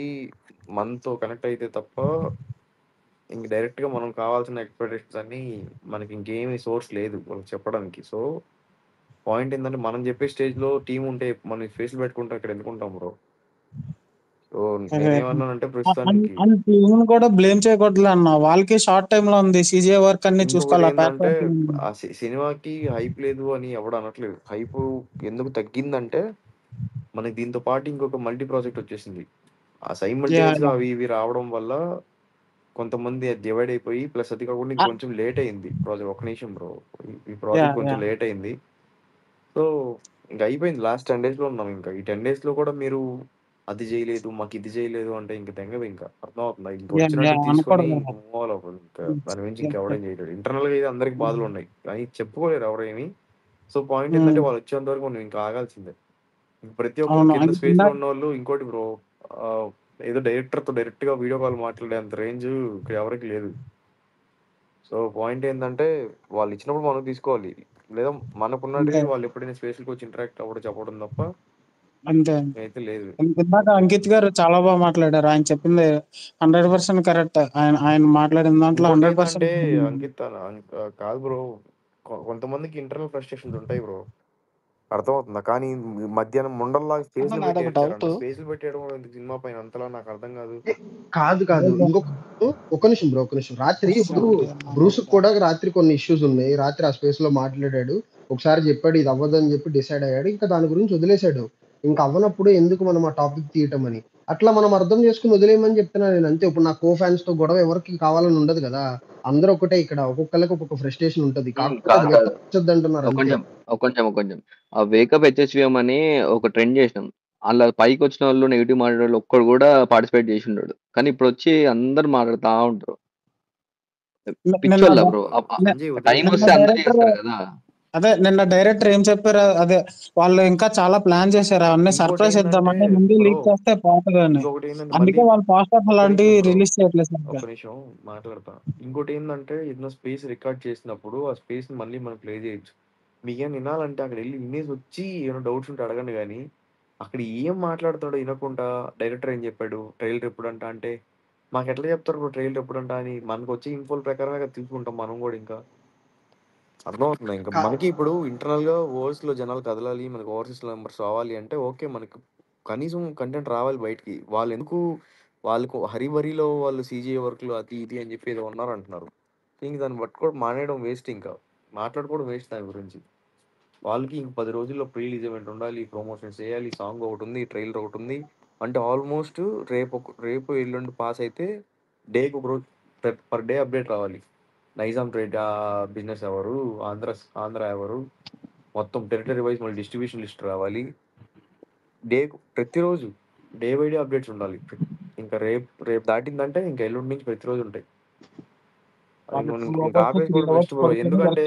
మనతో కనెక్ట్ అయితే తప్ప ఇంక డైరెక్ట్గా మనం కావాల్సిన ఎక్స్పెక్టేషన్స్ అన్ని మనకి ఇంకేమీ సోర్స్ లేదు వాళ్ళకి చెప్పడానికి. సో పాయింట్ ఏంటంటే, మనం చెప్పే స్టేజ్లో టీం ఉంటే మనం ఫేస్లు పెట్టుకుంటాం, ఇక్కడ ఎందుకుంటాం బ్రో? సో నేనేమన్నానంటే ప్రస్తుతానికి కూడా బ్లేమ్ చేయకూడదు అన్న, వాళ్ళకి షార్ట్ టైమ్ లో ఉంది సిజిఐ వర్క్ అన్ని చూసుకోవాలి. ఏంటంటే ఆ సినిమాకి హైప్ లేదు అని ఎవడు అనట్లేదు. హైప్ ఎందుకు తగ్గిందంటే, మనకి దీంతో పాటు ఇంకొక మల్టీ ప్రాజెక్ట్ వచ్చేసింది. ఆ సైమల్టేనియస్ గా అవి ఇవి రావడం వల్ల కొంతమంది డివైడ్ అయిపోయి, ప్లస్ అది కాకుండా ఇంకొంచెం లేట్ అయింది ప్రాజెక్ట్. ఒక నిమిషం బ్రో, ఈ ప్రాజెక్ట్ కొంచెం లేట్ అయింది. సో ఇంకా అయిపోయింది. లాస్ట్ 10 days లో ఉన్నాం. ఇంకా ఈ 10 days లో కూడా మీరు అది చేయలేదు, మాకు ఇది చేయలేదు అంటే ఇంక తెంగదు. ఇంకా అర్థం అవుతుందా? ఇంక వచ్చినట్టు తీసుకొని మూవ్ అవ్వదు. ఇంకా దాని గురించి ఇంకెవడేం చేయలేడు. ఇంటర్నల్ గా అయితే అందరికి బాధలు ఉన్నాయి కానీ చెప్పుకోలేరు ఎవరేమి. సో పాయింట్ ఏంటంటే, వాళ్ళు వచ్చేంత వరకు మనం ఇంకా ఆగాల్సిందే. ప్రతి ఒక్కరు కింద స్పేస్ లో ఉన్న వాళ్ళు. ఇంకోటి బ్రో, ఏదో డైరెక్టర్ తో డైరెక్ట్ గా వీడియో కాల్ మాట్లాడే అంత రేంజ్ ఇక్కడ ఎవరికి లేదు. సో పాయింట్ ఏంటంటే, వాళ్ళు ఇచ్చినప్పుడు మనం తీసుకోవాలి, లేదా మనకున్నది వాళ్ళు ఎప్పుడైనా స్పేస్ కి వచ్చి ఇంటరాక్ట్ అవ్వడం చెప్పడం తప్ప అంతే. అయితే లేదు. ఇందాక అంకిత్ గారు చాలా బాగా మాట్లాడారు. ఆయన చెప్పింది 100% కరెక్ట్. ఆయన మాట్లాడిన దాంట్లో 100% అంకిత్ కాదు బ్రో, కొంతమందికి ఇంటర్నల్ ఫ్రస్ట్రేషన్స్ ఉంటాయి బ్రో, అర్థమవుతుందా? కానీ మధ్యాహ్నం ముండల్లాగా స్పేస్లు పెట్టేయడం, స్పేస్లు పెట్టేయడం సినిమా పైన అంతలా నాకు అర్థం కాదు. కాదు ఒక నిమిషం బ్రో, ఒక నిమిషం. రాత్రి ఇప్పుడు బ్రూస్ కూడా రాత్రి కొన్ని ఇష్యూస్ ఉన్నాయి. రాత్రి ఆ స్పేస్ లో మాట్లాడాడు, ఒకసారి చెప్పాడు ఇది అవ్వదని చెప్పి డిసైడ్ అయ్యాడు, ఇంకా దాని గురించి వదిలేశాడు. ఇంకా అవ్వనప్పుడు ఎందుకు మనం ఆ టాపిక్ తీయటం అని అట్లా మనం అర్థం చేసుకుని వదిలేయమని చెప్తున్నా నేను అంతే. ఇప్పుడు నా కో ఫ్యాన్స్ తో గొడవ ఎవరికి కావాలని ఉండదు కదా, అందరూ ఒకటే. ఇక్కడ ఒక్కొక్కరికి ఒక్కొక్క ఫ్రస్ట్రేషన్ ఉంటది, కాకపోతే అంటున్నారు. కొంచెం ఆ వేకప్ హెచ్ఎస్విఎం అని ఒక ట్రెండ్ చేసినాం. అలా పైకి వచ్చిన వాళ్ళు, నెగిటివ్ మాట్లాడే వాళ్ళు ఒక్కడు కూడా పార్టిసిపేట్ చేసి ఉన్నాడు. కానీ ఇప్పుడు వచ్చి అందరు మాట్లాడుతూ ఉంటారు. పిచ్చోళ్ళ బ్రో, టైం వస్తే అందరూ చేస్తారు కదా. అదే నిన్న డైరెక్టర్ ఏం చెప్పారు, అదే వాళ్ళు ఇంకా చాలా ప్లాన్ చేశారు అవన్నీ ఇంకోటి సర్ప్రైజ్ ఏంటంటే ఇద్దామని, ముందు బ్రో, లీక్ చేస్తే బాగుంటుందని. ఇంకొకటి ఏంటంటే అందుకే మళ్ళీ వాళ్ళు పోస్టర్స్ ఒక్క అలాంటివి నిమిషం బ్రో, రిలీజ్ చేయట్లేదు సరిగ్గా. ఒక్క నిమిషం మాట్లాడతా. ఇంకోటి ఏంటంటే ఏదైనా స్పేస్ రికార్డ్ చేసినప్పుడు ఆ స్పేస్ ని మళ్ళీ మనం ప్లే చేయొచ్చు. మీకేం వినాలంటే అక్కడ వెళ్ళి వినేసి వచ్చి ఏమైనా డౌట్స్ ఉంటే అడగండి, కానీ అక్కడ ఏం మాట్లాడుతాడో వినకుండా డైరెక్టర్ ఏం చెప్పాడు ట్రైలర్ ఎప్పుడంట అంటే మాకు ఎట్లా చెప్తారు బ్రో ట్రైలర్ ఎప్పుడంట అని? మనకు వచ్చే ఇన్ఫోల ప్రకారమే కదా తీసుకుంటాం మనం కూడా. ఇంకా అర్థమవుతుంది. ఇంకా మనకి ఇప్పుడు ఇంటర్నల్ గా ఓవర్స్ లో జనాలు కదలాలి, మనకి ఓవర్సీస్ నెంబర్స్ రావాలి అంటే ఓకే, మనకి కనీసం కంటెంట్ రావాలి బయటికి. వాళ్ళు ఎందుకు వాళ్ళకు హరిబరిలో వాళ్ళు సీజీ వర్క్లు అది ఇది అని చెప్పి ఏదో ఉన్నారు అంటున్నారు. ఇంక దాన్ని పట్టుకోవడం మానేయడం వేస్ట్, ఇంకా మాట్లాడుకోవడం వేస్ట్ దాని గురించి. వాళ్ళకి ఇంక 10 రోజుల్లో ప్రీ రిలీజ్ ఈవెంట్ ఉండాలి, ప్రమోషన్స్ చేయాలి, సాంగ్ ఒకటి ఉంది, ట్రైలర్ ఒకటి ఉంది అంటే ఆల్మోస్ట్ రేపు ఎల్లుండి పాస్ అయితే డేకి ఒక రోజు పర్ డే అప్డేట్ రావాలి. నైజాం ట్రేడ్ బిజినెస్ ఎవరు, ఆంధ్ర ఎవరు, మొత్తం టెరిటరీ వైజ్ మళ్ళీ డిస్ట్రిబ్యూషన్ లిస్ట్ రావాలి. ప్రతిరోజు డే బై డే అప్డేట్స్ ఉండాలి. ఇంకా రేపు దాటిందంటే ఇంకా ఎల్లుండి నుంచి ప్రతిరోజు ఉంటాయి. అది మనం ఇంకా ఆపేసుకోవడం బెస్ట్ బ్రో. ఎందుకంటే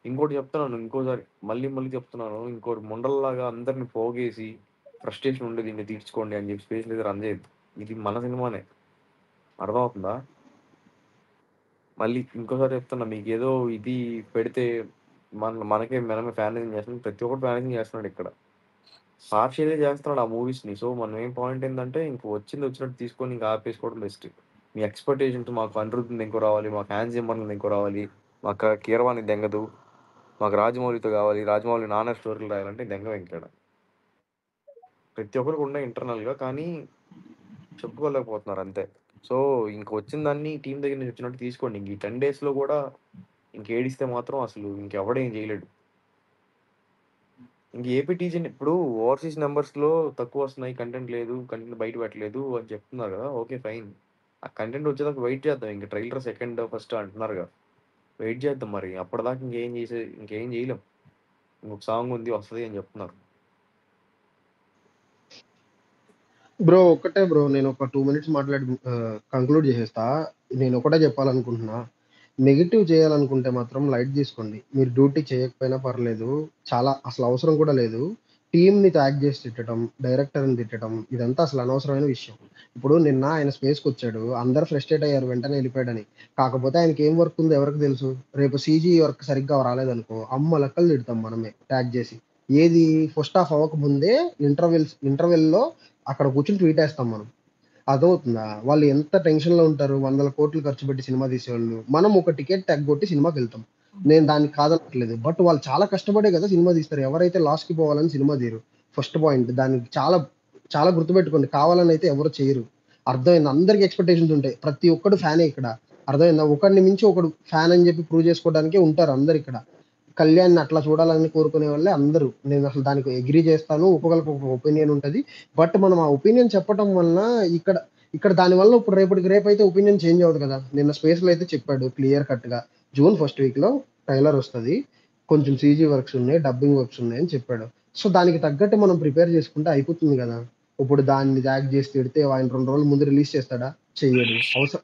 ఇంకోటి చెప్తున్నాను, ఇంకోసారి మళ్ళీ చెప్తున్నాను, ఇంకోటి ముండల్లాగా అందరిని పోగేసి ఫ్రస్ట్రేషన్ ఉండేది ఇంకా తీర్చుకోండి అని చెప్పి స్పేస్ లేదా రన్ చేయొద్దు. ఇది మన సినిమానే, అర్థమవుతుందా? మళ్ళీ ఇంకోసారి చెప్తున్నా, మీకు ఏదో ఇది పెడితే మనమే ఫ్యానైజింగ్ చేస్తున్నాం. ప్రతి ఒక్కటి ఫ్యానైజింగ్ చేస్తున్నాడు ఇక్కడ, పార్షియల్గా చేస్తున్నాడు ఆ మూవీస్ని. సో మనం ఏం పాయింట్ ఏంటంటే ఇంక వచ్చినట్టు తీసుకొని ఇంకా ఆపేసుకోవడం బెస్ట్. మీ ఎక్స్పెక్టేషన్స్ మాకు అనిరుద్ధ్ ఇంకో రావాలి, మాకు హ్యాన్స్ జిమ్మర్ ఇంకో రావాలి, మాకు కీరవాణి దెంగదు, మాకు రాజమౌళితో కావాలి, రాజమౌళి నాన్న స్టోరీలు రాయాలంటే దెంగ వెంకట. ప్రతి ఒక్కరికి ఉన్నాయి ఇంటర్నల్గా, కానీ చెప్పుకోలేకపోతున్నారు అంతే. సో ఇంక వచ్చిన దాన్ని టీం దగ్గర నుంచి వచ్చినట్టు తీసుకోండి. ఇంక ఈ 10 daysలో కూడా ఇంక ఏడిస్తే మాత్రం అసలు ఇంకెవడేం చేయలేడు. ఇంక ఏపీ టీజన్ ఇప్పుడు ఓవర్సీస్ నెంబర్స్లో తక్కువ వస్తున్నాయి, కంటెంట్ లేదు, కంటెంట్ బయట పెట్టలేదు అని చెప్తున్నారు కదా, ఓకే ఫైన్. ఆ కంటెంట్ వచ్చేదాకా వెయిట్ చేద్దాం. ఇంక ట్రైలర్ సెకండ్ ఫస్ట్ అంటున్నారుగా, వెయిట్ చేద్దాం. మరి అప్పటిదాకా ఇంకేం చేయలేం. ఇంకొక సాంగ్ ఉంది వస్తుంది అని చెప్తున్నారు. బ్రో ఒక్కటే బ్రో, నేను ఒక 2 minutes మాట్లాడి కంక్లూడ్ చేసేస్తా. నేను ఒకటే చెప్పాలనుకుంటున్నా, నెగిటివ్ చేయాలనుకుంటే మాత్రం లైట్ తీసుకోండి. మీరు డ్యూటీ చేయకపోయినా పర్లేదు, చాలా అసలు అవసరం కూడా లేదు. టీంని ట్యాగ్ చేసి తిట్టడం, డైరెక్టర్ని తిట్టడం, ఇదంతా అసలు అనవసరమైన విషయం. ఇప్పుడు నిన్న ఆయన స్పేస్కి వచ్చాడు, అందరు ఫ్రస్ట్రేట్ అయ్యారు వెంటనే వెళ్ళిపోయాడని. కాకపోతే ఆయనకి ఏం వర్క్ ఉందో ఎవరికి తెలుసు. రేపు సీజీ వర్క్ సరిగ్గా రాలేదనుకో, అమ్మ లెక్కలు తిడతాం మనమే ట్యాగ్ చేసి. ఏది ఫస్ట్ హాఫ్ అవ్వక ముందే ఇంటర్వెల్లో అక్కడ కూర్చొని ట్వీట్ వేస్తాం మనం. అర్థమవుతుందా? వాళ్ళు ఎంత టెన్షన్లో ఉంటారు, 100 కోట్లు ఖర్చు పెట్టి సినిమా తీసేవాళ్ళు. మనం ఒక టికెట్ ట్యాగ్ కొట్టి సినిమాకి వెళ్తాం, నేను దానికి కాదనట్లేదు. బట్ వాళ్ళు చాలా కష్టపడే కదా సినిమా తీస్తారు. ఎవరైతే లాస్కి పోవాలని సినిమా తీరు, ఫస్ట్ పాయింట్. దానికి చాలా చాలా గుర్తుపెట్టుకోండి. కావాలని అయితే ఎవరు చేయరు. అర్థమైంది? అందరికి ఎక్స్పెక్టేషన్స్ ఉంటాయి. ప్రతి ఒక్కడు ఫ్యానే ఇక్కడ. అర్థమైందా? ఒకరిని మించి ఒకడు ఫ్యాన్ అని చెప్పి ప్రూవ్ చేసుకోవడానికే ఉంటారు అందరు ఇక్కడ. కళ్యాణ్ అట్లా చూడాలని కోరుకునే వాళ్ళే అందరూ. నేను అసలు దానికి అగ్రీ చేస్తాను. ఒక్కొక్కరికి ఒక ఒపీనియన్ ఉంటుంది. బట్ మనం ఆ ఒపీనియన్ చెప్పడం వలన ఇక్కడ ఇక్కడ దానివల్ల ఇప్పుడు రేపు అయితే ఒపీనియన్ చేంజ్ అవ్వదు కదా. నిన్న స్పేస్లో అయితే చెప్పాడు క్లియర్ కట్గా, జూన్ ఫస్ట్ వీక్లో ట్రైలర్ వస్తుంది, కొంచెం సీజీ వర్క్స్ ఉన్నాయి, డబ్బింగ్ వర్క్స్ ఉన్నాయి అని చెప్పాడు. సో దానికి తగ్గట్టు మనం ప్రిపేర్ చేసుకుంటే అయిపోతుంది కదా. ఇప్పుడు దాన్ని ట్యాగ్ చేసి తిడితే ఆయన 2 రోజుల ముందు రిలీజ్ చేస్తాడా? చెయ్యడు.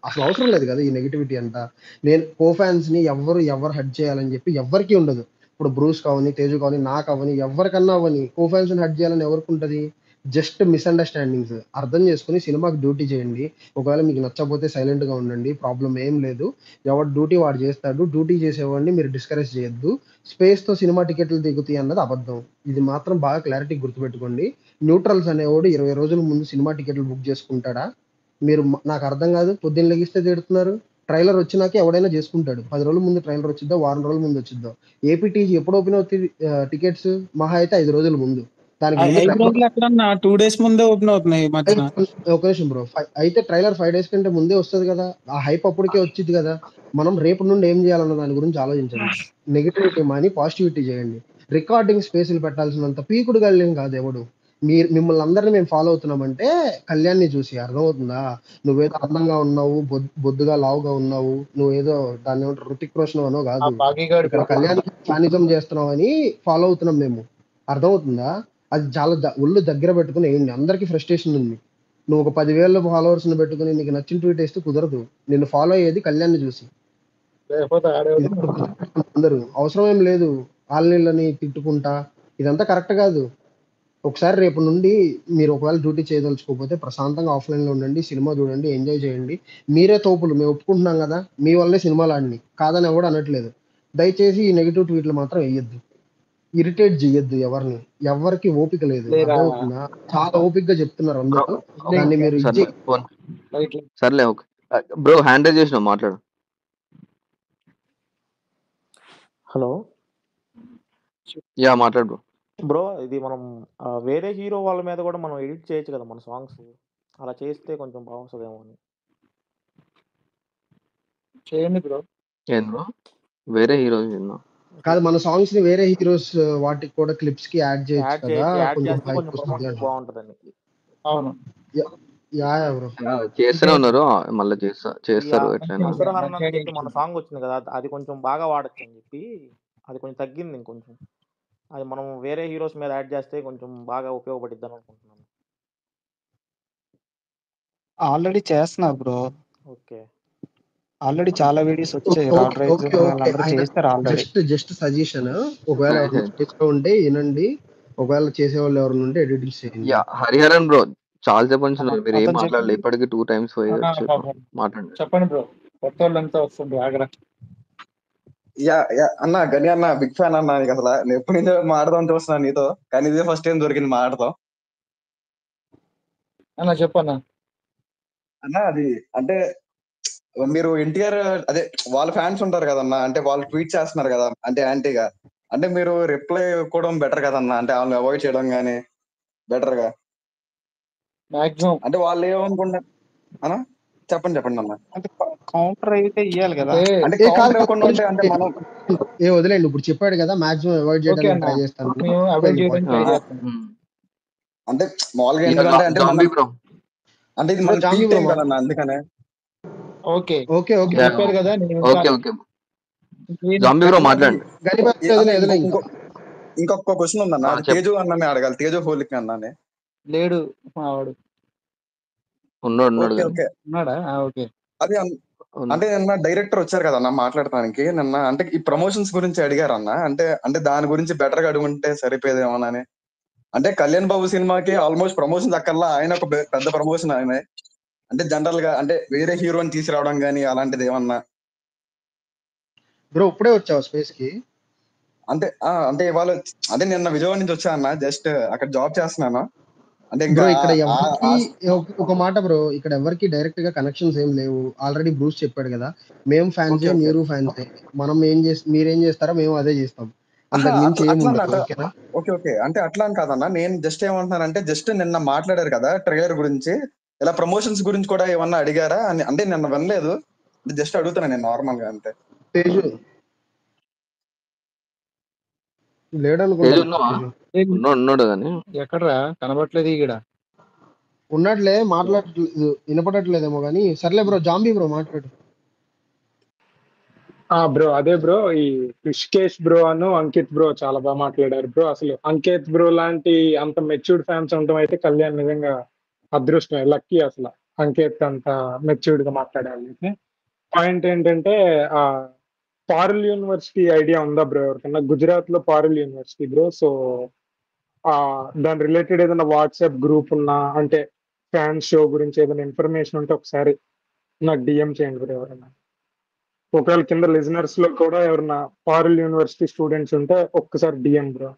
అసలు అవసరం లేదు కదా ఈ నెగిటివిటీ అంతా. నేను ఫ్యాన్స్ ని ఎవరు హెడ్ చేయాలని చెప్పి ఎవరికి ఉండదు. ఇప్పుడు బ్రూస్ కావని, తేజు కావని, నాకు అవని, ఎవరికన్నా అవని ఫ్యాన్స్ ని హెడ్ చేయాలని ఎవరికి ఉంటుంది? Just misunderstandings. అర్థం చేసుకుని సినిమాకి డ్యూటీ చేయండి. ఒకవేళ మీకు నచ్చకపోతే సైలెంట్ గా ఉండండి, ప్రాబ్లం ఏం లేదు. ఎవరు డ్యూటీ వాడు చేస్తాడు. డ్యూటీ చేసేవాడిని మీరు డిస్కరేజ్ చేయొద్దు. స్పేస్ తో సినిమా టికెట్లు దిగుతాయి అన్నది అబద్ధం. ఇది మాత్రం బాగా క్లారిటీ గుర్తుపెట్టుకోండి. న్యూట్రల్స్ అనేవాడు 20 రోజుల ముందు సినిమా టికెట్లు బుక్ చేసుకుంటాడా? మీరు నాకు అర్థం కాదు. పొద్దున్న లెగిస్తే తిడుతున్నారు. ట్రైలర్ వచ్చినాక ఎవడైనా చేసుకుంటాడు. 10 రోజుల ముందు ట్రైలర్ వచ్చిద్దో, వారం రోజుల ముందు వచ్చిద్దో. ఏపీటీజీ ఎప్పుడు ఓపెన్ అవుతుంది టికెట్స్? మహా అయితే 5 రోజుల ముందు. దానికి ముందు 5 రోజులు ఎక్కడన్నా 2 days ముందే ఓపెన్ అవుతున్నాయి ఈ మధ్యన. ఒక నిమిషం బ్రో, అయితే ట్రైలర్ 5 days కంటే ముందే వస్తుంది కదా. ఆ హైప్ అప్పటికే వచ్చింది కదా. మనం రేపు నుండి ఏం చేయాలన్న దాని గురించి ఆలోచించండి. నెగిటివిటీ మాని పాజిటివిటీ చేయండి. రికార్డింగ్ స్పేస్లు పెట్టాల్సినంత పీకుడు కళ్యాణ్ కాదు ఎవడు. మిమ్మల్ని అందరినీ మేము ఫాలో అవుతున్నామంటే కళ్యాణ్ని చూసి. అర్థమవుతుందా? నువ్వేదో అందంగా ఉన్నావు, బొద్దుగా లావుగా ఉన్నావు, నువ్వేదో దాన్ని ఏమంటారు రుతిక్ రోషన్ అనో కాదు. ఇక్కడ కళ్యాణ్ ఫ్యానిజం చేస్తున్నావు అని ఫాలో అవుతున్నాం మేము. అర్థమవుతుందా? అది చాలా ఒళ్ళు దగ్గర పెట్టుకుని వేయండి. అందరికీ ఫ్రస్ట్రేషన్ ఉంది. నువ్వు ఒక 10,000 ఫాలోవర్స్ని పెట్టుకుని నీకు నచ్చిన ట్వీట్ వేస్తే కుదరదు. నిన్ను ఫాలో అయ్యేది కళ్యాణ్ని చూసి. లేకపోతే ఇది ఆడేవాడు ఒకటి గుర్తుపెట్టుకోండి అందరూ. అవసరం ఏం లేదు వాళ్ళని తిట్టుకుంటా, ఇదంతా కరెక్ట్ కాదు. ఒకసారి రేపు నుండి మీరు ఒకవేళ డ్యూటీ చేయదలుచుకోకపోతే ప్రశాంతంగా ఆఫ్లైన్లో ఉండండి, సినిమా చూడండి, ఎంజాయ్ చేయండి. మీరే తోపులు, మేము ఒప్పుకుంటున్నాం కదా, మీ వల్లే సినిమాలు ఆడిని కాదని ఎవడు అనట్లేదు. దయచేసి ఈ నెగిటివ్ ట్వీట్లు మాత్రం వేయద్దు, ఇరిటేట్ చేయొద్దు ఎవరిని. ఎవరికి ఓపిక లేదు, లేరా అర్థమవుతుందా? చాలా ఓపికగా చెప్తున్నారు బ్రో అందరూ. దాన్ని మీరు సర్లే ఫోన్ సర్లే ఓకే బ్రో హ్యాండ్ రైజ్ చేసినావు మాట్లాడు. హలో యా మాట్లాడు బ్రో. బ్రో ఇది మనం వేరే హీరో వాళ్ళ మీద కూడా మనం ఎడిట్ చేయొచ్చు కదా మన సాంగ్స్. అలా చేస్తే కొంచెం బాగుంటుందేమో అని. చేయండి బ్రో. ఏం బ్రో వేరే హీరో కాదు, మన సాంగ్స్ ని వేరే హీరోస్ వాటికి కూడా క్లిప్స్ కి యాడ్ చేయొచ్చు యాడ్ కదా, చేసి యాడ్ కొంచెం చేస్తే హైప్ కొంచెం వస్తుంది ప్రమోషన్ అంట. బాగుంటుందని. అవును యా బ్రో, చేస్తూనే ఉన్నారు, మళ్ళీ చేస్తారు ఈ ఎట్లయినా. చంద్రహరణ అని చెప్పి మన సాంగ్ వచ్చింది కదా, అది కొంచెం బాగా వాడచ్చు అని చెప్పి అది కొంచెం తగ్గింది ఇంకొంచెం. అది మనం వేరే హీరోస్ మీద యాడ్ చేస్తే కొంచెం బాగా ఉపయోగపడిద్ది అని అనుకుంటున్నాను. ఆల్రెడీ చేస్తున్నా బ్రో. ఓకే ఆల్రెడీ చాలా వీడియోస్ వచ్చాయి. రాడ్ రైజ్ ఓకే వాళ్ళందరూ చేస్తారు ఆల్రెడీ. జస్ట్ సజెషన్, ఒకవేళ ఎవరైనా చేస్తూ ఉంటే వినండి, ఒకవేళ చేసేవాళ్ళు ఎవరైనా ఉంటే ఎడిటింగ్ చేయండి. యా హరిహరన్ బ్రో చాలా సేపు నుంచి మీరు ఏం అతను మాట్లాడలేదు, చెప్పి ఇప్పటికి 2 times వచ్చి మాట్లాడండి. చెప్పండి బ్రో, కొత్త వాళ్ళంతా వస్తుంది ఆగ్రా. యా యా అన్న గని అన్న బిగ్ ఫ్యాన్ అన్న నీకు అసలు నేను ఎప్పటి నుంచో మాట్లాడదాం చూస్తున్నాను నీతో, కానీ ఇదే ఫస్ట్ టైం దొరికింది మాట్లాడతాం అన్న. చెప్పన్నా అన్న. అది అంటే మీరు ఎన్టీఆర్ అదే వాళ్ళ ఫ్యాన్స్ ఉంటారు కదన్నా, అంటే వాళ్ళు ట్వీట్ చేస్తున్నారు కదా అంటే యాంటీగా, అంటే మీరు రిప్లై ఇవ్వడం బెటర్ కదన్నా, అంటే వాళ్ళని అవాయిడ్ చేయడం కానీ బెటర్ గా. మాక్సిమం అంటే వాళ్ళు ఏమనుకుంటారు అన్న, చెప్పండి అన్న. అంటే కౌంటర్ అయితే ఇవ్వాలి కదా. అంటే కాదు కౌంటర్ ఇవ్వకుండా ఉంటే అంటే మనం వదిలేండి, ఇప్పుడు చెప్పాడు కదా, మాక్సిమం అవాయిడ్ ఓకే చేయడానికి అన్న, ట్రై చేస్తాను. మేము అవాయిడ్ చేయడానికి ట్రై చేస్తాం. అంటే మామూలుగా ఎందుకంటే అంటే జాంబీ బ్రో అంటే ఇది బ్రో మన జాంబీ పీక్ బ్రో టైం కదన్నా, అందుకనే. ఓకే ఓకే ఓకే చెప్పారు కదా, నేను ఓకే వింటాను. ఓకే జాంబీ బ్రో మాట్లాడండి. వదిలే ఇంకా ఇంకొక క్వశ్చన్ ఉందన్న, అది చెప్పు. తేజు అన్ననే అడగాలి, తేజు హోలిక్ అన్నానే లేడు మావాడు. ఉన్నాడు ఓకే ఓకే ఉన్నాడా? ఓకే. అది అంటే నిన్న డైరెక్టర్ వచ్చారు కదన్న మాట్లాడటానికి నిన్న, అంటే ఈ ప్రమోషన్స్ గురించి అడిగారు అన్న, అంటే అంటే దాని గురించి బెటర్ గా అడుగుంటే సరిపోయేదేమోనని. అంటే కళ్యాణ్ బాబు సినిమాకి ఆల్మోస్ట్ ప్రమోషన్స్ అక్కర్లా, ఆయన ఒక పెద్ద ప్రమోషన్ ఆయన. అంటే జనరల్ గా అంటే వేరే హీరోని తీసుకురావడం గానీ అలాంటిది ఏమన్నా. బ్రో ఇప్పుడే వచ్చావు స్పేస్ కి? అంటే అంటే ఇవాళ అంటే నిన్న విజయవాడ నుంచి వచ్చా అన్న, జస్ట్ అక్కడ జాబ్ చేస్తున్నాను. అంటే ఇంకా బ్రో ఇక్కడ ఎవరికి ఒక మాట బ్రో, ఇక్కడ ఎవరికి డైరెక్ట్ గా కనెక్షన్స్ ఏం లేవు. ఆల్రెడీ బ్రూస్ చెప్పాడు కదా, మేము ఫ్యాన్సే, మీరు ఫ్యాన్సే. మనం మీరేం చేస్తారో మేము అదే చేస్తాం, అంతకు మించి ఏం ఉండదు. ఓకేనా? ఓకే ఓకే అంటే అట్లా అని కాదన్నా, నేను జస్ట్ ఏమంటున్నానంటే జస్ట్ నిన్న మాట్లాడారు కదా ట్రైలర్ గురించి, ఇలా ప్రమోషన్స్ గురించి కూడా ఏమన్నా అడిగారా అని. అంటే నిన్న వినలేదు, జస్ట్ అడుగుతున్నా నేను నార్మల్ గా అంతే. తేజు ఉన్నాడు కానీ ఎక్కడరా కనబట్లేదు ఇక్కడ. ఉన్నట్లే మాట్లాడట్లేదు, వినపడట్లేదేమో కానీ. సర్లే బ్రో, జాంబీ బ్రో మాట్లాడు. బ్రో అదే బ్రో, ఈ రిషికేష్ బ్రో అను అంకిత్ బ్రో చాలా బాగా మాట్లాడారు బ్రో. అసలు అంకిత్ బ్రో లాంటి అంత మెచ్యూర్డ్ ఫ్యాన్స్ ఉండటం అయితే కళ్యాణ్ నిజంగా అదృష్టం, లక్కీ. అసలు అంకిత్ అంత మెచ్యూర్డ్ గా మాట్లాడాలి. పాయింట్ ఏంటంటే పారుల్ యూనివర్సిటీ ఐడియా ఉందా బ్రో ఎవరికన్నా? గుజరాత్ లో పారుల్ యూనివర్సిటీ బ్రో. సో దాని రిలేటెడ్ ఏదైనా వాట్సాప్ గ్రూప్ ఉన్నా, అంటే ఫ్యాన్స్ షో గురించి ఏదైనా ఇన్ఫర్మేషన్ ఉంటే ఒకసారి నాకు డిఎం చేయండి బ్రో ఎవరైనా. ఒకవేళ కింద లిజనర్స్ లో కూడా ఎవరైనా పారుల్ యూనివర్సిటీ స్టూడెంట్స్ ఉంటే ఒక్కసారి డిఎం బ్రో.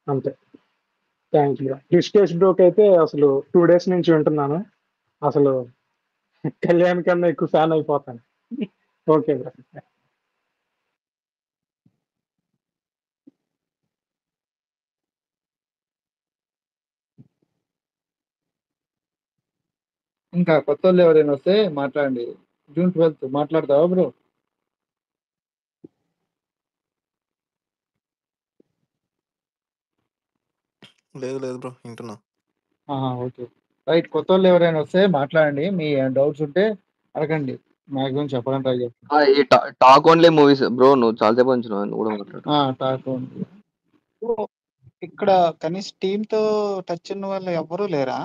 అంతే, థ్యాంక్ యూ. రిషికేష్ బ్రోకి అయితే అసలు 2 days నుంచి వింటున్నాను, అసలు కళ్యాణ్ కన్నా ఎక్కువ ఫ్యాన్ అయిపోతాను. Okay bro. ఇంకా కొత్త వాళ్ళు ఎవరైనా వస్తే మాట్లాడండి. June 12th మాట్లాడతావా బ్రో? లేదు లేదు బ్రో, వింటున్నా. Okay right. కొత్త వాళ్ళు ఎవరైనా వస్తే మాట్లాడండి, మీ డౌట్స్ ఉంటే అడగండి, మాక్సిమం చెప్పడానికి ట్రై చేస్తాను. ఈ టాక్ ఓన్లీ మూవీస్ బ్రో, నువ్వు చాలా సేపు నుంచి నువ్వు కూడా మాట్లాడు. టాక్ ఇక్కడ కనీసం టీమ్ తో టచ్ ఉన్న వాళ్ళు ఎవరు లేరా?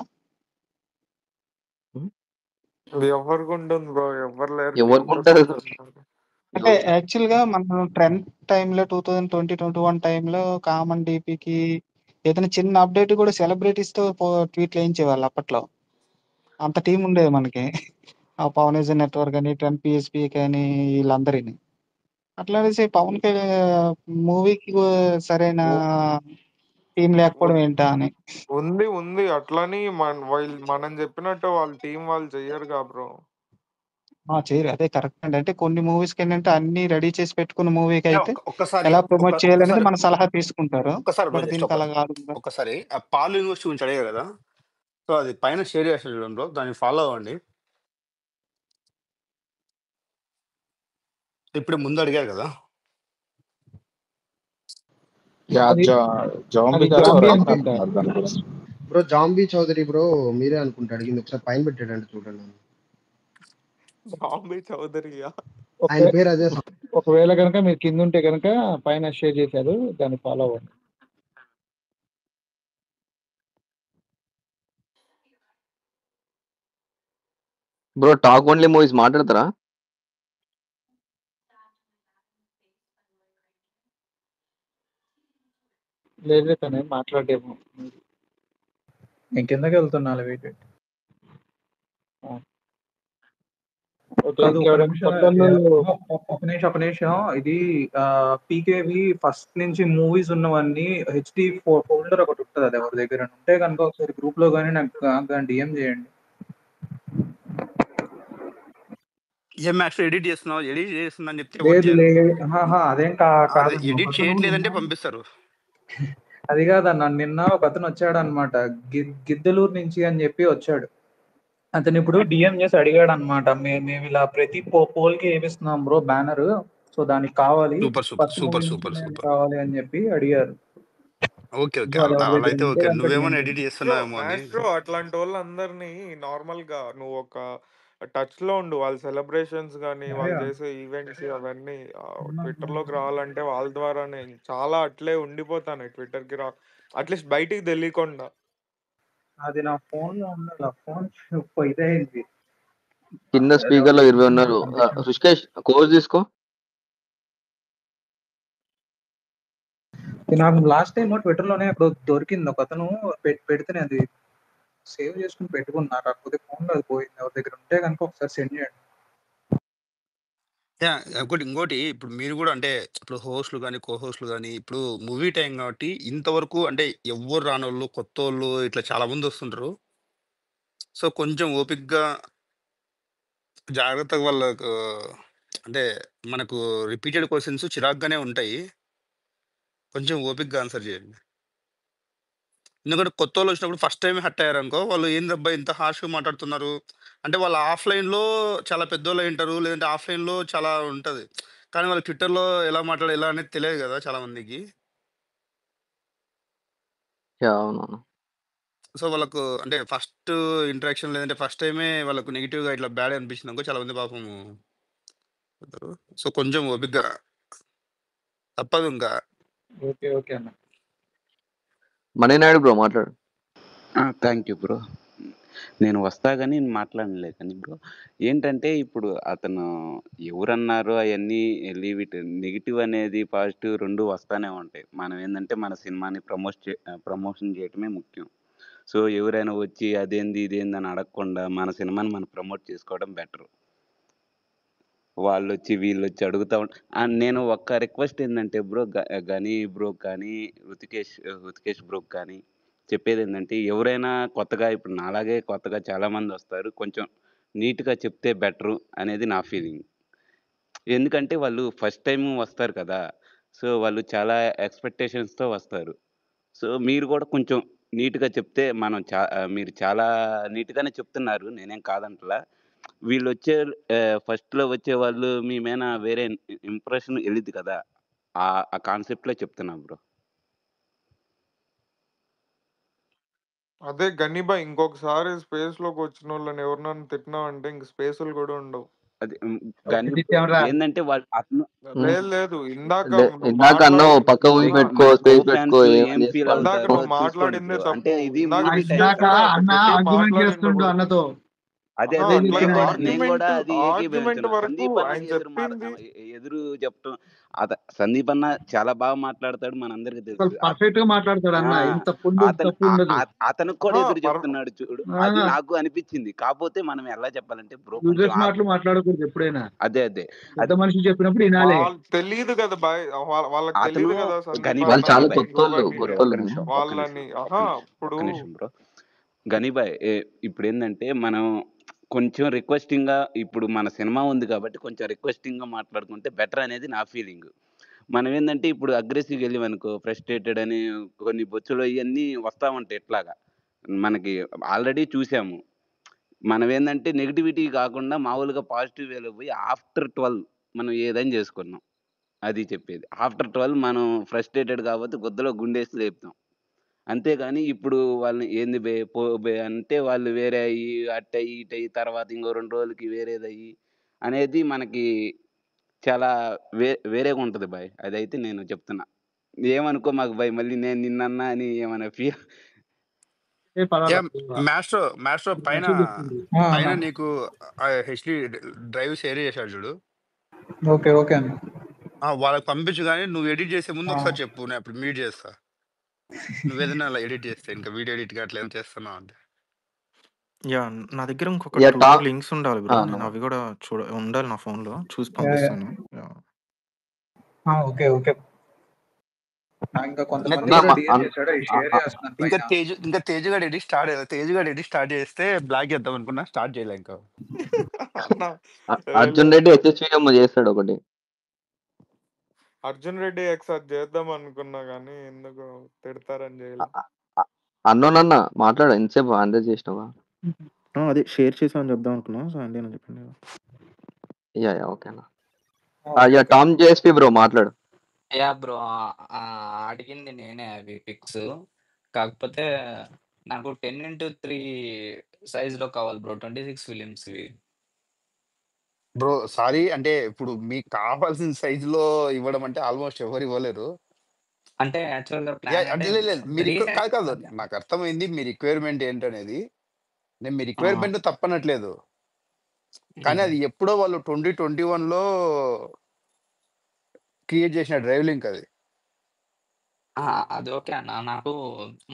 ఎవరికి ఉంటుంది బ్రో, ఎవరు లేరు టీమ్ ఎవరికి లో ఉంటుంది సంతోష్. అంటే యాక్చువల్ గా మనం ట్రెండ్ టైంలో 2020-21 టైంలో కామన్ డీపీకి ఏదైనా చిన్న అప్డేట్ కూడా సెలబ్రిటీస్ తో ట్వీట్లు వేయించేవాళ్ళు అప్పట్లో. అంత టీం ఉండేది మనకి. ఆ పవనేజన్ నెట్వర్క్ అని, ట్రెండ్ పిఎస్పి కానీ వీళ్ళందరిని. అట్లా అనేసి పవన్ మూవీకి సరైన టీం లేకపోవడం ఏంటా అని. ఉంది ఉంది అట్లని మనం చెప్పినట్టు వాళ్ళ టీం వాళ్ళు చెయ్యరుగా బ్రో. చేయరు, అదే కరెక్ట్ అండి. అంటే కొన్ని మూవీస్ కి ఏంటంటే అన్ని రెడీ చేసి పెట్టుకున్న మూవీకి అయితే ఒక్కసారి ఎలా ప్రమోట్ చేయాలనేది ఒక్కసారి మన సలహా తీసుకుంటారు. ఒక్కసారి బట్ దీనికి అలా కాదు కదా. ఒక్కసారి ఆ పాల్ యూనివర్సిటీ గురించి అడిగారు కదా, సో అది పైన షేర్ చేస్తారు చూడండి బ్రో, దాన్ని ఫాలో అవ్వండి. ఇప్పుడు ముందు అడిగారు కదా, అది అది జాంబీ అనుకుంటా. బ్రో జాంబీ చౌదరి బ్రో మీరే అనుకుంటా అడిగింది. ఒకసారి పైన పెట్టాడంటే చూడండి. జాంబీ చౌదరియా? ఆయన పేరు అదే. ఒకవేళ కనుక మీరు కింద ఉంటే కనుక పైన షేర్ చేశారు, దాన్ని ఫాలో అవ్వండి. బ్రో టాక్ ఓన్లీ మూవీస్ మాట్లాడతారా? లేదు తనే మాట్లాడేమో. నేను కిందకి వెళ్తున్నా వెయిట్. ఒక నిమిషం ఇది పీకేవి ఫస్ట్ నుంచి మూవీస్ ఉన్నవన్నీ హెచ్డి ఫోల్డర్ ఒకటి ఉంటుంది, అది ఎవరి దగ్గర ఉంటే కనుక ఒకసారి గ్రూప్ లో కానీ నాకు డిఎం చేయండి. ఏం యాక్చువల్ ఎడిట్ చేస్తున్నా అని చెప్తే అదేం కాదు, ఎడిట్ చేయట్లేదంటే పంపిస్తారు. అది కాదన్న, నిన్న ఒక అతను వచ్చాడు అనమాట, గిద్దలూరు నుంచి అని చెప్పి వచ్చాడు. అతను ఇప్పుడు డిఎం చేసి అడిగాడు అనమాట, మేము ఇలా ప్రతి పోల్ కి వేపిస్తున్నాం బ్రో బ్యానర్, సో దానికి కావాలి కావాలి అని చెప్పి అడిగారు. నువ్వేమో ఎడిట్ చేస్తున్నావేమో అని. అట్లాంటి వాళ్ళందరినీ నార్మల్ గా నువ్వు ఒక టచ్ లో ఉండు. వాళ్ళ సెలబ్రేషన్స్ గానీ, వాళ్ళు చేసే ఈవెంట్స్ అవన్నీ ట్విట్టర్ లోకి రావాలంటే వాళ్ళ ద్వారానే. చాలా అట్లే ఉండిపోతాను ట్విట్టర్ కి అట్లీస్ట్ బయటికి తెలియకుండా. అది నా ఫోన్ లో ఉండాలి, ఫోన్ ఇదైంది. కింద స్పీకర్ లో 20 ఉన్నారు. రుషికేష్ కోర్స్ తీసుకో. నాకు లాస్ట్ టైం ట్విట్టర్ లోనే అప్పుడు దొరికింది, ఒక అతను పెడితేనే అది సేవ్ చేసుకుని పెట్టుకున్నా, కాకపోతే ఫోన్ లో అది పోయింది. ఎవరి దగ్గర ఉంటే కనుక ఒకసారి సెండ్ చేయండి. ఇంకోటి ఇప్పుడు మీరు కూడా అంటే ఇప్పుడు హోస్ట్లు కానీ కో హోస్ట్లు కానీ ఇప్పుడు మూవీ టైం కాబట్టి ఇంతవరకు అంటే ఎవ్వరు రానోళ్ళు కొత్త వాళ్ళు ఇట్లా చాలా మంది వస్తుంటారు. సో కొంచెం ఓపిక్గా జాగ్రత్తగా వాళ్ళకు అంటే మనకు రిపీటెడ్ క్వశ్చన్స్ చిరాగ్గానే ఉంటాయి, కొంచెం ఓపిక్గా ఆన్సర్ చేయండి. ఎందుకంటే కొత్త వాళ్ళు వచ్చినప్పుడు ఫస్ట్ టైం హట్ అయ్యారనుకో, వాళ్ళు ఏందబ్బా ఇంత హార్ష్గా మాట్లాడుతున్నారు అంటే వాళ్ళు ఆఫ్లైన్లో చాలా పెద్దోళ్ళు ఉంటారు, లేదంటే ఆఫ్లైన్లో చాలా ఉంటుంది, కానీ వాళ్ళు ట్విట్టర్లో ఎలా ఎలా అనేది తెలియదు కదా చాలా మందికి. సో వాళ్ళకు అంటే ఫస్ట్ ఇంటరాక్షన్ లేదంటే ఫస్ట్ టైమే వాళ్ళకు నెగిటివ్గా ఇట్లా బ్యాడ్ అనిపించింది అనుకో, చాలా మంది పాపము. సో కొంచెం ఓపిక్గా తప్పదు ఇంకా. ఓకే అన్న. మణినాయుడు బ్రో మాట్లాడు. Thank you bro. నేను వస్తా కానీ మాట్లాడలేదు కానీ బ్రో, ఏంటంటే ఇప్పుడు అతను ఎవరన్నారో అవన్నీ లీవ్ ఇట్. నెగిటివ్ అనేది పాజిటివ్ రెండు వస్తానే ఉంటాయి. మనం ఏంటంటే మన సినిమాని ప్రమోషన్ చేయటమే ముఖ్యం. సో ఎవరైనా వచ్చి అదేంది ఇదేంది అని అడగకుండా మన సినిమాని మనం ప్రమోట్ చేసుకోవడం బెటర్. వాళ్ళు వచ్చి వీళ్ళు వచ్చి అడుగుతా నేను ఒక్క రిక్వెస్ట్ ఏంటంటే బ్రో, గని బ్రోక్ కానీ హృతికేష్ బ్రోక్ కానీ చెప్పేది ఏంటంటే, ఎవరైనా కొత్తగా ఇప్పుడు నాలాగే కొత్తగా చాలామంది వస్తారు, కొంచెం నీట్గా చెప్తే బెటరు అనేది నా ఫీలింగ్. ఎందుకంటే వాళ్ళు ఫస్ట్ టైం వస్తారు కదా, సో వాళ్ళు చాలా ఎక్స్పెక్టేషన్స్తో వస్తారు. సో మీరు కూడా కొంచెం నీట్గా చెప్తే మనం మీరు చాలా నీట్గానే చెప్తున్నారు, నేనేం కాదంటలా. వీళ్ళు వచ్చే ఫస్ట్లో వచ్చే వాళ్ళు మీ మీద వేరే ఇంప్రెషన్ వెళ్ళిద్ది కదా, ఆ కాన్సెప్ట్లో చెప్తున్నా బ్రో. అదే గనిబా, ఇంకొకసారి స్పేస్ లోకి వచ్చిన వాళ్ళని ఎవరినైనా తిట్టినావంటే ఇంక స్పేసులు కూడా ఉండవు. అది ఏంటంటే లేదు ఇందాక మాట్లాడిందే తప్పు. అన్నతో అదే అదే అదే నేను చెప్పిన కూడా ఆయన. నేను కూడా ఆర్గ్యుమెంట్ అది ఆర్గ్యుమెంట్ ఏకీభవించున్నా. వరకు సందీప్ అన్న ఆయన చెప్పింది ఎదురు చెప్పటం సందీప్ అన్న చాలా బాగా మాట్లాడతాడు, మనందరికి తెలుసు. పర్ఫెక్ట్ గా మాట్లాడతాడు అన్న. ఆ, ఇంత పుండు అతను తప్పు ఉండదు. అతనికి కూడా ఎదురు చెప్తున్నాడు చూడు, అది నాకు అనిపించింది. కాకపోతే మనం ఎలా చెప్పాలంటే బ్రో కొంచెం యూజర్స్ మాటలు మాట్లాడకూడదు ఎప్పుడైనా. అదే అదే పెద్ద మనిషి చెప్పినప్పుడు వినాలి. వాళ్ళకి తెలియదు కదా బాయ్, వాళ్ళకి అతను తెలియదు కదా సందీప్ గనిబాయ్ వాళ్ళు చాలా అన్న కొత్తోళ్ళు ఇంకొకటి బ్రో ఒక్క నిమిషం వాళ్ళని. ఇప్పుడు ఒక్క నిమిషం బ్రో. గనిబాయ్ ఇప్పుడు ఏంటంటే మనం కొంచెం రిక్వెస్టింగ్ గా, ఇప్పుడు మన సినిమా ఉంది కాబట్టి కొంచెం రిక్వెస్టింగ్ గా మాట్లాడుకుంటే బెటర్ అనేది నా ఫీలింగ్. మనం ఏంటంటే ఇప్పుడు అగ్రెసివ్గా వెళ్ళామనుకో, ఫ్రస్ట్రేటెడ్ అని కొన్ని బొచ్చులు ఇవన్నీ వస్తా ఉంటాయి. ఇట్లాగా మనకి ఆల్రెడీ చూసాము. మనం ఏంటంటే నెగిటివిటీ కాకుండా మామూలుగా పాజిటివ్ వేలో పోయి ఆఫ్టర్ 12 మనం ఏదైనా చేసుకున్నాం, అది చెప్పేది. ఆఫ్టర్ 12 మనం ఫ్రస్ట్రేటెడ్ కాబట్టి గుద్దలో గుండేసి లేపుతాం. అంతేగాని ఇప్పుడు వాళ్ళని ఏంది బే పో బే అంటే వాళ్ళు వేరే అయ్యి అట్టయి ఇటయి తర్వాత ఇంకో 2 రోజులకి వేరేదయ్యి అనేది మనకి చాలా వేరేగా ఉంటది బాయ్. అదైతే నేను చెప్తున్నా. ఏమనుకో మాకు బాయ్, మళ్ళీ నేను నిన్నన్నా అని ఏమైనా మాస్టర్ పైన పైన నీకు హెచ్డి డ్రైవ్ షేర్ చేశాడు చూడు, ఓకే ఓకే అన్న. వాళ్ళకి పంపించు. కానీ నువ్వు ఎడిట్ చేసే ముందు ఒకసారి చెప్పు, నేను అప్పుడు మీట్ చేస్తా. నువ్వేదైనా అలా ఎడిట్ చేస్తే, ఇంకా వీడియో ఎడిట్ గా అట్లా ఏం చేస్తున్నావు అంటే. యా నా దగ్గర ఇంకొక 2 లింక్స్ ఉండాలి బ్రో. నేను అవి కూడా ఉండాలి నా ఫోన్ లో, చూసి పంపిస్తాను. Okay okay. ఇంకా కొంతమంది కూడా డిఎం చేశాడు, అవి షేర్ చేస్తున్నాను ఇంకా పైన. తేజు గారు ఎడిట్ స్టార్ట్ చేస్తే బ్లాక్ చేద్దాం అనుకున్నా, స్టార్ట్ చేయలే ఇంకా. అర్జున్ రెడ్డి హెచ్హెచ్విఎం చేస్తాడు ఒకటి. అర్జున్ రెడ్డి ఎక్స్ చేద్దాం అనుకున్నా కానీ ఎందుకు తిడతారని చేయలే. అన్నోనన్న మాట్లాడు, ఎంతసేపు అందరు చేసినావా? అదే షేర్ చేసామని చెప్దాం అనుకున్నా, సో అండి అని చెప్పండి. యా ఓకేనా. యా టామ్ జేఎస్పీ బ్రో మాట్లాడు. యా బ్రో, అడిగింది నేనే అవి పిక్స్. కాకపోతే నాకు 10:3 సైజ్ లో కావాలి బ్రో, 26 ఫిలిమ్స్. బ్రో సారీ, అంటే ఇప్పుడు మీకు కావాల్సిన సైజ్ లో ఇవ్వడం అంటే ఆల్మోస్ట్ ఎవరు ఇవ్వలేరు. అంటే యాక్చువల్గా అంటే మీరు కాదు, నాకు అర్థమైంది మీ రిక్వైర్మెంట్ ఏంటనేది. నేను మీ రిక్వైర్మెంట్ తప్పనట్లేదు, కానీ అది ఎప్పుడో వాళ్ళు 2021 లో క్రియేట్ చేసిన డ్రైవ్ లింక్ అది. అది ఓకే అన్న. నాకు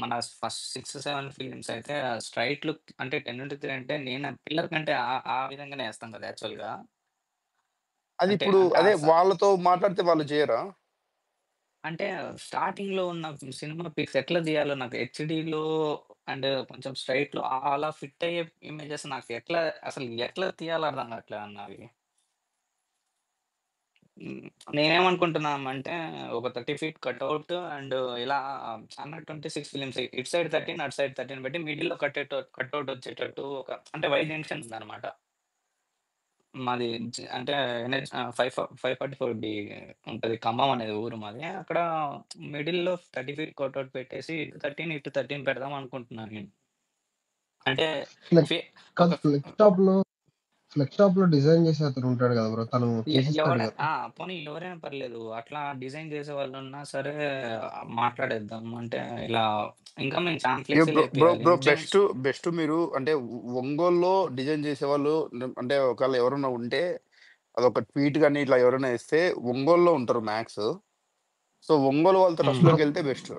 మన ఫస్ట్ 6-7 ఫిలిమ్స్ అయితే స్ట్రైట్ లుక్ అంటే 10:3 అంటే నేను పిల్లర్ కంటే ఆ విధంగానే వేస్తాం కదా యాక్చువల్గా. అది ఇప్పుడు అదే వాళ్ళతో మాట్లాడితే వాళ్ళు చేయరా? అంటే స్టార్టింగ్ లో ఉన్న సినిమా పిక్స్ ఎట్లా తీయాలో నాకు హెచ్డిలో అండ్ కొంచెం స్ట్రైట్ లో అలా ఫిట్ అయ్యే ఇమేజెస్ నాకు ఎట్లా తీయాలో అర్థం కావట్లేదు అన్నవి. నేనేమనుకుంటున్నామంటే ఒక 30 feet కట్అవుట్ అండ్ ఇలా అన్న 26 ఫిలిమ్స్, ఇటు సైడ్ 13 అటు సైడ్ 13 పెట్టి మిడిల్ లో కట్అవుట్ వచ్చేటట్టు ఒక అంటే వైడ్ జంక్షన్ ఉందన్నమాట మాది. అంటే 544 ఉంటది, ఖమ్మం అనేది ఊరు మాది. అక్కడ మిడిల్ లో 30 feet కట్అవుట్ పెట్టేసి 13 ఇటు 13 పెడదాం అనుకుంటున్నాను నేను. అంటే ఫ్లెక్స్ టాప్ లో డిజైన్ చేసే అతను ఉంటాడు కదా బ్రో, తను చేసిస్తాడు కదా. పోనీ ఎవరైనా పర్లేదు, అట్లా డిజైన్ చేసే వాళ్ళు ఉన్నా సరే మాట్లాడేద్దాం. అంటే ఇలా ఇంకా మేము బెస్ట్ మీరు అంటే ఒంగోలులో డిజైన్ చేసే వాళ్ళు అంటే ఒకవేళ ఎవరైనా ఉంటే అదొక ట్వీట్ కానీ ఇట్లా ఎవరైనా ఇస్తే ఒంగోలులో ఉంటారు మ్యాక్స్. సో ఒంగోలు వాళ్ళతో టచ్ లోకి వెళ్తే బెస్ట్.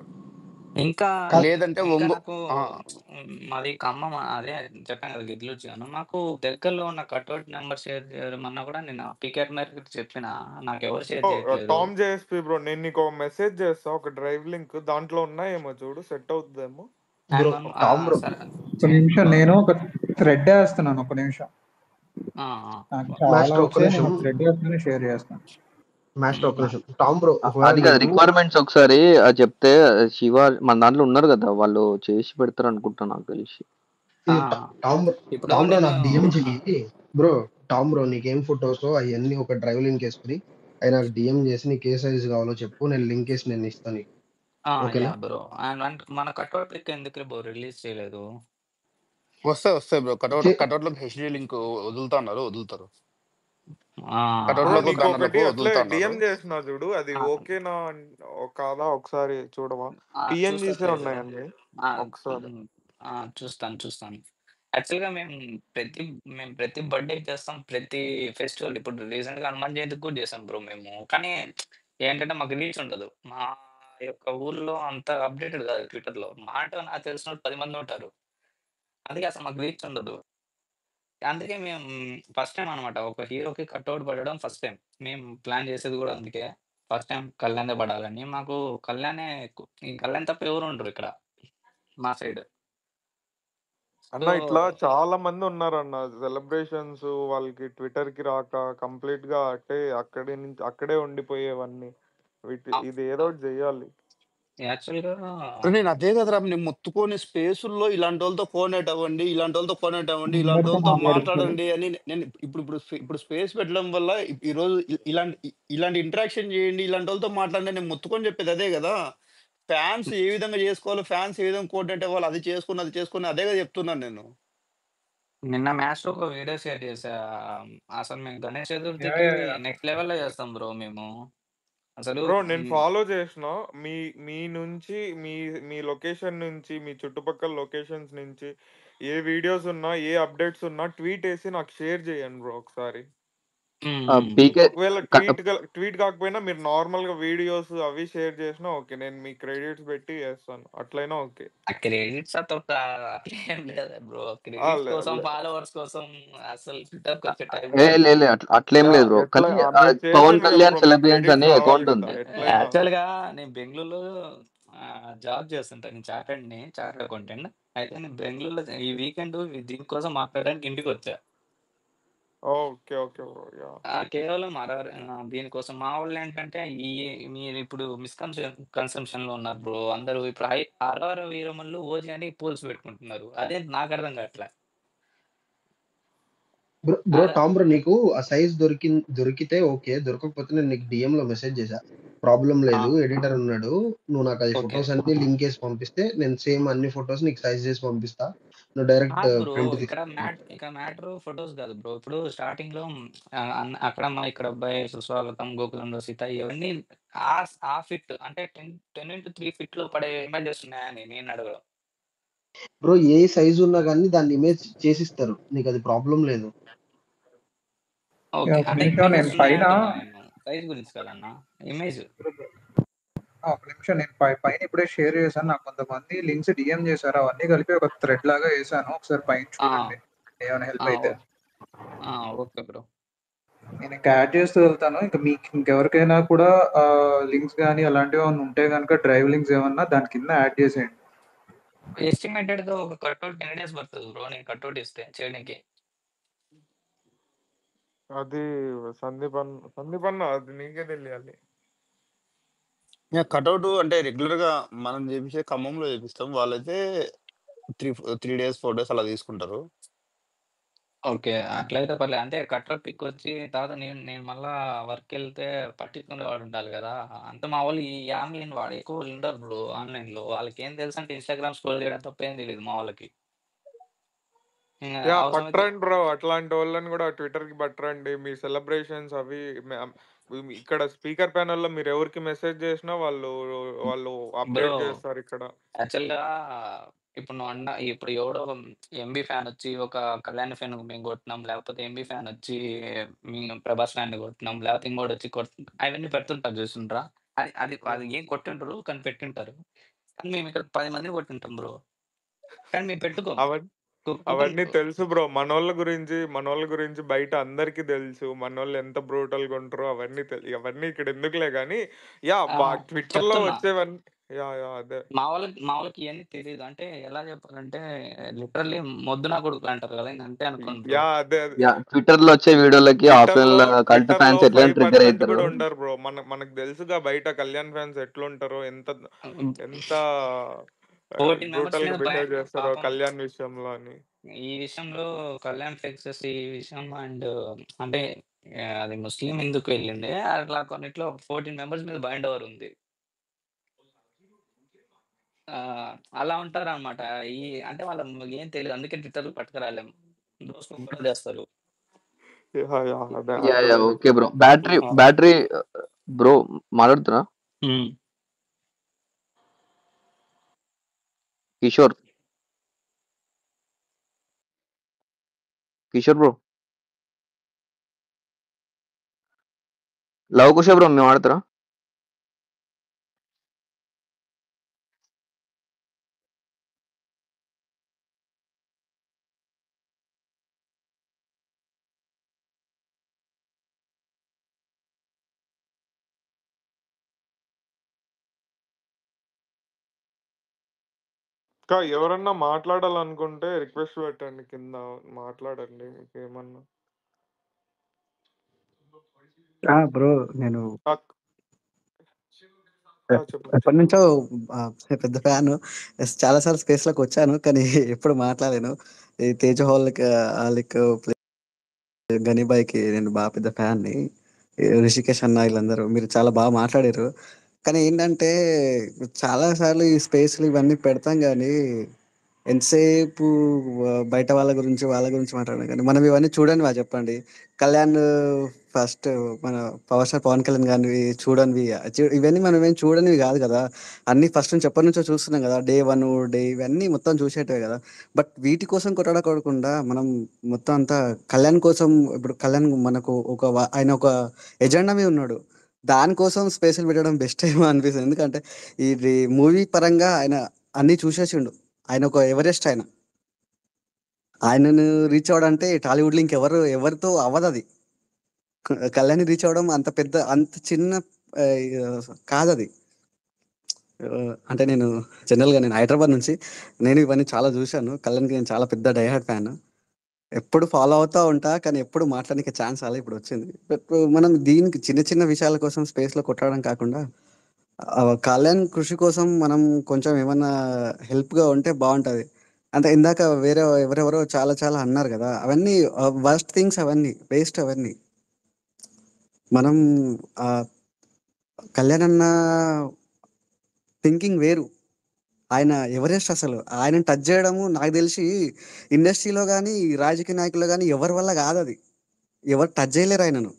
ఇంకా లేదంటే నాకు మాది ఖమ్మం, అదే చెప్పాను కదా గిడ్లు వచ్చాను. మాకు దగ్గరలో ఉన్న కట్అవుట్ నెంబర్ షేర్ చేయమన్నా కూడా నేను పికెట్ మేరకు చెప్పిన, నాకు ఎవరు షేర్ చేయట్లేదు. టామ్ జేఎస్పీ బ్రో, నేను నీకు ఒక మెసేజ్ చేస్తా, ఒక డ్రైవ్ లింక్ దాంట్లో ఉన్నాయేమో చూడు, సెట్ అవుతుందేమో. ఒక నిమిషం, నేను ఒక థ్రెడ్ వేస్తున్నాను, ఒక నిమిషం. చాలా థ్రెడ్ వేస్తున్నాను, షేర్ చేస్తాను. మాస్టర్ ఒక నిమిషం. టామ్ బ్రో, అది కాదు రిక్వైర్మెంట్స్ ఒకసారి చెప్తే శివ మన దాంట్లో ఉన్నారు కదా, వాళ్ళు చేసి పెడతారు అనుకుంటా నాకు తెలిసి. టామ్ బ్రో నాకు డిఎం చెయ్యి బ్రో. టామ్ బ్రో నీకేం ఫొటోస్ అవన్నీ ఒక డ్రైవ్ లింక్ వేసుకుని అవి నాకు డిఎం చేసి నీకు ఏ సైజ్ కావాలో చెప్పు, నేను లింక్ వేసి నేను ఇస్తాను నీకు. ఓకేనా బ్రో? మన కట్అవుట్ లింక్ ఎందుకు బ్రో రిలీజ్ చేయలేదు? వస్తాయి బ్రో, కట్అవుట్ లో హెచ్డి లింక్ వదులుతారు. డిఎం చేసిన చూడు, అది ఓకేనా కాదా ఒకసారి చూడవా? పిఎన్జీసే ఉన్నాయండి, ఒకసారి చూస్తాను. యాక్చువల్‌గా మేము ప్రతి బర్త్‌డేకి చేస్తాం. ప్రతి ఫెస్టివల్ ఇప్పుడు రీసెంట్‌గా హనుమాన్ జయంతికి కూడా చేసాం బ్రో మేము. కానీ ఏంటంటే మాకు రీచ్ ఉండదు. మా యొక్క ఊర్లో అంత అప్‌డేటెడ్ కాదు ట్విట్టర్‌లో. మహా అంటే నాకు తెలిసినోళ్ళు 10 మంది ఉంటారు. అందుకే అసలు మాకు రీచ్ ఉండదు. అందుకే మేము ఫస్ట్ టైమ్ అనమాట. ఒక హీరోకి కటౌట్ పడడం ఫస్ట్ టైమ్. మేము ప్లాన్ చేసేది కూడా అందుకే. ఫస్ట్ టైమ్ కళ్యాణ్‌దే పడాలని. మాకు కళ్యాణే ఈ కళ్యాణ్ తప్ప ఎవరు ఉండరు ఇక్కడ మా సైడ్. అన్న సో ఇట్లా చాలా మంది ఉన్నారన్న సెలబ్రేషన్స్ వాళ్ళకి ట్విట్టర్ కి రాక కంప్లీట్ గా అక్కడే ఉండిపోయేవన్నీ ఇది ఏదో ఒకటి చెయ్యాలి. యాక్చువల్‌గా నేను అదే కదరా నేను మొత్తుకొని స్పేసుల్లో ఇలాంటోళ్ళతో కోఆర్డినేట్ అవ్వండి, ఇలాంటోళ్ళతో కోఆర్డినేట్ అవ్వండి, అందరితో ఇలాంటోళ్ళతో మాట్లాడించారు. మాట్లాడండి అని నేను ఇప్పుడు స్పేస్ పెట్టడం వల్ల ఈరోజు ఇలాంటి ఇంటరాక్షన్ చేయండి, ఇలాంటోళ్ళతో మాట్లాడండి నేను మొత్తుకొని చెప్పేది అదే కదా! ఫ్యాన్స్ ఏ విధంగా చేసుకోవాలో, ఫ్యాన్స్ ఏ విధంగా కోఆర్డినేట్ అవ్వాలో అది చేసుకొని అదే కదా చెప్తున్నాను నేను. నిన్న మ్యాచ్‌లో ఒక వీడియో షేర్ చేశా. అసలు మేము గణేష్ యాహ్! చతుర్థికి యాహ్! యాహ్! నెక్స్ట్ లెవెల్‌లో చేస్తాం బ్రో మేము. అసలు బ్రో నేను ఫాలో చేసిన మీ మీ నుంచి మీ మీ లొకేషన్ నుంచి మీ చుట్టుపక్కల లొకేషన్స్ నుంచి ఏ వీడియోస్ ఉన్నా ఏ అప్డేట్స్ ఉన్నా ట్వీట్ వేసి నాకు షేర్ చేయండి బ్రో ఒకసారి. పీకే ఒకవేళ ట్వీట్ కాకపోయినా మీరు నార్మల్ గా వీడియోస్ అవి షేర్ చేసినా ఓకే, నేను మీ క్రెడిట్స్ పెట్టి చేస్తాను, అట్లయినా ఓకే. ఆ క్రెడిట్స్ అట్లేం లేదు బ్రో. క్రెడిట్స్ కోసం, ఫాలోవర్స్ కోసం అసలు ట్విట్టర్‌కి వచ్చే టైం లేదు. లే అట్లేం లేదు బ్రో. ఎట్లా కానీ మీరు పవన్ చేస్తేనే కదా కళ్యాణ్ బ్రో మీకు సెలబ్రేషన్స్ క్రెడిట్స్ అనే రావాలి అకౌంట్ కదా ఉంది. ఎట్లయినా. యాక్చువల్‌గా నేను బెంగుళూరులో జాబ్ చేస్తుంటా. నేను చార్టర్డ్ అకౌంటెంట్. అయితే నేను బెంగుళూరులో ఈ వీకెండ్ దీనికోసం మాట్లాడడానికి ఇంటికొచ్చా. Okay okay bro. యా కేవలం దీనికోసం మా వోళ్ళేంటంటే మీరిప్పుడు కన్సంప్షన్‌లో ఉన్నారు బ్రో. అందరూ ఇప్పుడు 'ఆర్ఆర్ వీరమల్లు', 'ఓజీ' అని పోల్స్ పెట్టుకుంటున్నారు. అదే నాకర్థం కావట్లే. బ్రో అదే టామ్ బ్రో నీకు ఆ సైజ్ దొరికితే ఓకే, దొరకకపోతే నేను నీకు DM లో మెసేజ్ చేశా. ప్రాబ్లం ఆ! లేదు, ఎడిటర్ ఉన్నాడు. నువ్వు నాకు అది ఓకే. ఫొటోస్ అన్ని లింక్ చేసి పంపిస్తే నేను సేమ్ అన్ని ఫొటోస్ నీకు సైజ్ చేసి పంపిస్తా. నువ్వు డైరెక్ట్ కాదు బ్రో. ప్రింట్ ఇక్కడ మ్యాటరు ఫోటోస్ కాదు బ్రో. ఇప్పుడు స్టార్టింగ్‌లో అక్కడమ్మ, ఇక్కడబ్బాయి, సుస్వాగతం, గోకులంలో సీత ఇవన్నీ ఆ ఫిట్ అంటే 10:3 ఫిట్‌లో పడే ఇమేజెస్ ఉన్నాయని నేను అడగడం. బ్రో ఏ సైజ్ ఉన్నా గానీ దాన్ని ఇమేజ్ చేసిస్తారు. నీకు అది ప్రాబ్లం లేదు. ఓకే. ఒక అంటే నిమిషం ఇమేజెస్ నేను పైన ఉన్నాయంటున్నా నేను. సైజ్ గురించి కాదన్న. ఇమేజ్. ఒక నిమిషం నేను పైన ఇప్పుడే షేర్ చేశాను. నాకు కొంతమంది లింక్స్ DM చేశారు. అవన్నీ కలిపి ఒక థ్రెడ్ లాగా వేసాను. ఒకసారి పైన ఆ! చూడండి. ఏమైనా హెల్ప్ ఆ! అయితే. Okay bro. నేను ఇంకా యాడ్ చేస్తూ వెళ్తాను. ఇంకా మీకు ఇంకెవరికైనా కూడా లింక్స్ గాని అలాంటివి ఏమన్నా ఉంటే గనుక డ్రైవ్ లింక్స్ ఏమన్నా దాని కింద యాడ్ చేసేయండి. ఎస్టిమేటెడ్‌గా ఒక కటౌట్ ఎన్ని డేస్ పడతది బ్రో నేను కటౌట్ ఇస్తే చేయనికి? అది సందీప్ అన్న అది నీకే తెలియాలి. కటౌట్ అంటే రెగ్యులర్‌గా మనం చేపించే ఖమ్మంలో చేపిస్తాం. వాళ్ళైతే 3 డేస్, 4 డేస్ అలా తీసుకుంటారు. ఓకే. అట్లయితే పర్లేదు. అంటే కటర్ పిక్ వచ్చి తర్వాత నేను మళ్ళా వర్క్‌కెళ్తే పట్టించుకునేవాడు ఉండాలి గదా! అంతే మా వోళ్ళు ఈ ఆన్‌లైన్ ఎక్కువ ఉండరు బ్రో ఆన్‌లైన్‌లో. వాళ్ళకేం తెలుసంటే ఇన్‌స్టాగ్రామ్ స్క్రోల్ చేయడం తప్ప ఏం తెలీదు మా వాళ్ళకి. అవసరమైతే పట్టరండి బ్రో, అట్లాంటి వాళ్ళని కూడా ట్విట్టర్ కి పట్టరండి. మీ సెలబ్రేషన్స్ అవి ఇక్కడ స్పీకర్ ప్యానెల్ లో మీరు ఎవరికి మెసేజ్ చేసినా వాళ్ళు బ్రో అప్డేట్ చేస్తారు ఇక్కడ. యాక్చువల్‌గా ఇప్పుడు ఎవడో ఎంబీ ఫ్యాన్ వచ్చి ఒక కళ్యాణ్ ఫ్యాన్ మేము కొట్టినాం. లేకపోతే ఎంబీ ఫ్యాన్ వచ్చి మేము ప్రభాస్ ఫ్యాన్‌ని కొట్టినాం. లేకపోతే ఇంకోడొచ్చి అవన్నీ పెడుతుంటారు చూసిండ్రా? అది అది అది ఏం కొట్టిండరు. కానీ పెట్టింటారు. కానీ మేమిక్కడ 10 మందిని కొట్టింటాం బ్రో. కానీ మేము పెట్టుకోం. అవన్నీ కుటుంబ అవన్నీ తెలుసు బ్రో. మనోళ్ళ గురించి బయట అందరికీ తెలుసు. మనోళ్ళు ఎంత బ్రూటల్‌గా ఉంటారో అవన్నీ ఇక్కడ ఎందుకులే గానీ ట్విట్టర్‌లో చెప్తున్నా. వచ్చేవన్నీ అదే. మా వాళ్ళకి ఇయన్నీ తెలీదు. అంటే ఎలా చెప్పాలంటే లిటరల్లీ మొద్దు నా కొడుకులు అంటారు కదా! ఇంక అంతే అనుకోండి బ్రో. అదే. ట్విట్టర్‌లో వచ్చే వీడియోలకి ఆఫ్‌లైన్‌లో కల్ట్ ట్విట్టర్‌లో ఫ్యాన్స్ ఎట్లైనా ట్రిగ్గర్ 5% అయితారు. కూడా ఉండరు బ్రో. మనకు తెలుసుగా బయట కళ్యాణ్ ఫ్యాన్స్ ఎట్లుంటారో, ఎంత ఎంత 14 మెంబర్స్ బ్రూటల్‌గా మీద బిహేవ్ చేస్తారో పాపం కళ్యాణ్ విషయంలో అని. ఈ విషయంలో కళ్యాణ్ ఫ్లెక్సెస్ ఈ విషయం అంటే అది ముస్లిం ఎందుకు వెళ్ళింది. అట్లా కొన్నిట్లో 14 మెంబర్స్ మీద బైండ్ ఓవర్ ఉంది. అలా ఉంటారనమాట. అంటే వాళ్ళకి ఏం తెలీదు. అందుకే ట్విట్టర్‌లో పట్టుకురాలేము. దోస్తులు గొడవ చేస్తారు. అదే ఓకే అర్థమైంది. బ్రో. బ్యాటరీ బ్రో మాట్లాడుతున్నా కిషోర్ కిషోర్ బ్రో, లవ్ కుష బ్రో మేము ఆడతారా? ఇంకా ఎవరన్నా మాట్లాడాలనుకుంటే రిక్వెస్ట్ పెట్టండి, కింద మాట్లాడండి మీకు ఏమన్నా. బ్రో నేను చెప్పు ఎప్పటి నుంచో పెద్ద ఫ్యాన్. చాలా సార్లు స్పేస్ లోకి వచ్చాను కానీ ఎప్పుడు మాట్లాడలేను. ఈ తేజ హాల్కి గనీబాయ్కి నేను బాగా పెద్ద ఫ్యాన్ని. రిషికేష్ అన్న వీళ్ళందరూ మీరు చాలా బాగా మాట్లాడారు. కానీ ఏంటంటే చాలా సార్లు ఈ స్పేస్లు ఇవన్నీ పెడతాం కానీ ఎంతసేపు బయట వాళ్ళ గురించి మాట్లాడడం కానీ మనం ఇవన్నీ చూడనివా చెప్పండి. కళ్యాణ్ ఫస్ట్ మన పవర్ స్టార్ పవన్ కళ్యాణ్ గారివి చూడనివి ఇవన్నీ మనం ఏం చూడనివి కాదు కదా. అన్ని ఫస్ట్ నుంచి ఎప్పటి నుంచో చూస్తున్నాం కదా. డే 1 డే ఇవన్నీ మొత్తం చూసేటివే కదా. బట్ వీటి కోసం కొట్టడకూడకుండా మనం మొత్తం అంతా కళ్యాణ్ కోసం. ఇప్పుడు కళ్యాణ్ మనకు ఆయన ఒక ఎజెండా మీద ఉన్నాడు. దానికోసం స్పేషల్ పెట్టడం బెస్ట్ ఏమో అనిపిస్తుంది. ఎందుకంటే ఇది మూవీ పరంగా ఆయన అన్ని చూసేసిండు. ఆయన ఒక ఎవరెస్ట్. ఆయనను రీచ్ అవ్వడం అంటే టాలీవుడ్లో ఎవరితో అవ్వదు అది. కళ్యాణ్ రీచ్ అవ్వడం అంత చిన్న కాదు అది. అంటే నేను జనరల్గా నేను హైదరాబాద్ నుంచి నేను ఇవన్నీ చాలా చూశాను. కళ్యాణ్కి నేను చాలా పెద్ద డైహార్డ్ ఫ్యాన్. ఎప్పుడు ఫాలో అవుతూ ఉంటా కానీ ఎప్పుడు మాట్లాడడానికి ఛాన్స్ అలా ఇప్పుడు వచ్చింది. బట్ మనం దీనికి చిన్న చిన్న విషయాల కోసం స్పేస్లో కొట్టడం కాకుండా కళ్యాణ్ కృషి కోసం మనం కొంచెం ఏమన్నా హెల్ప్గా ఉంటే బాగుంటుంది. అంటే ఇందాక ఎవరెవరో చాలా చాలా అన్నారు కదా. అవన్నీ వర్స్ట్ థింగ్స్, అవన్నీ వేస్ట్. అవన్నీ మనం కళ్యాణ్ అన్న థింకింగ్ వేరు. ఆయన ఎవరెస్ట్. అసలు ఆయన టచ్ చేయడము నాకు తెలిసి ఇండస్ట్రీలో కానీ రాజకీయ నాయకులు కానీ ఎవరి వల్ల కాదు అది. ఎవరు టచ్ చేయలేరు ఆయనను.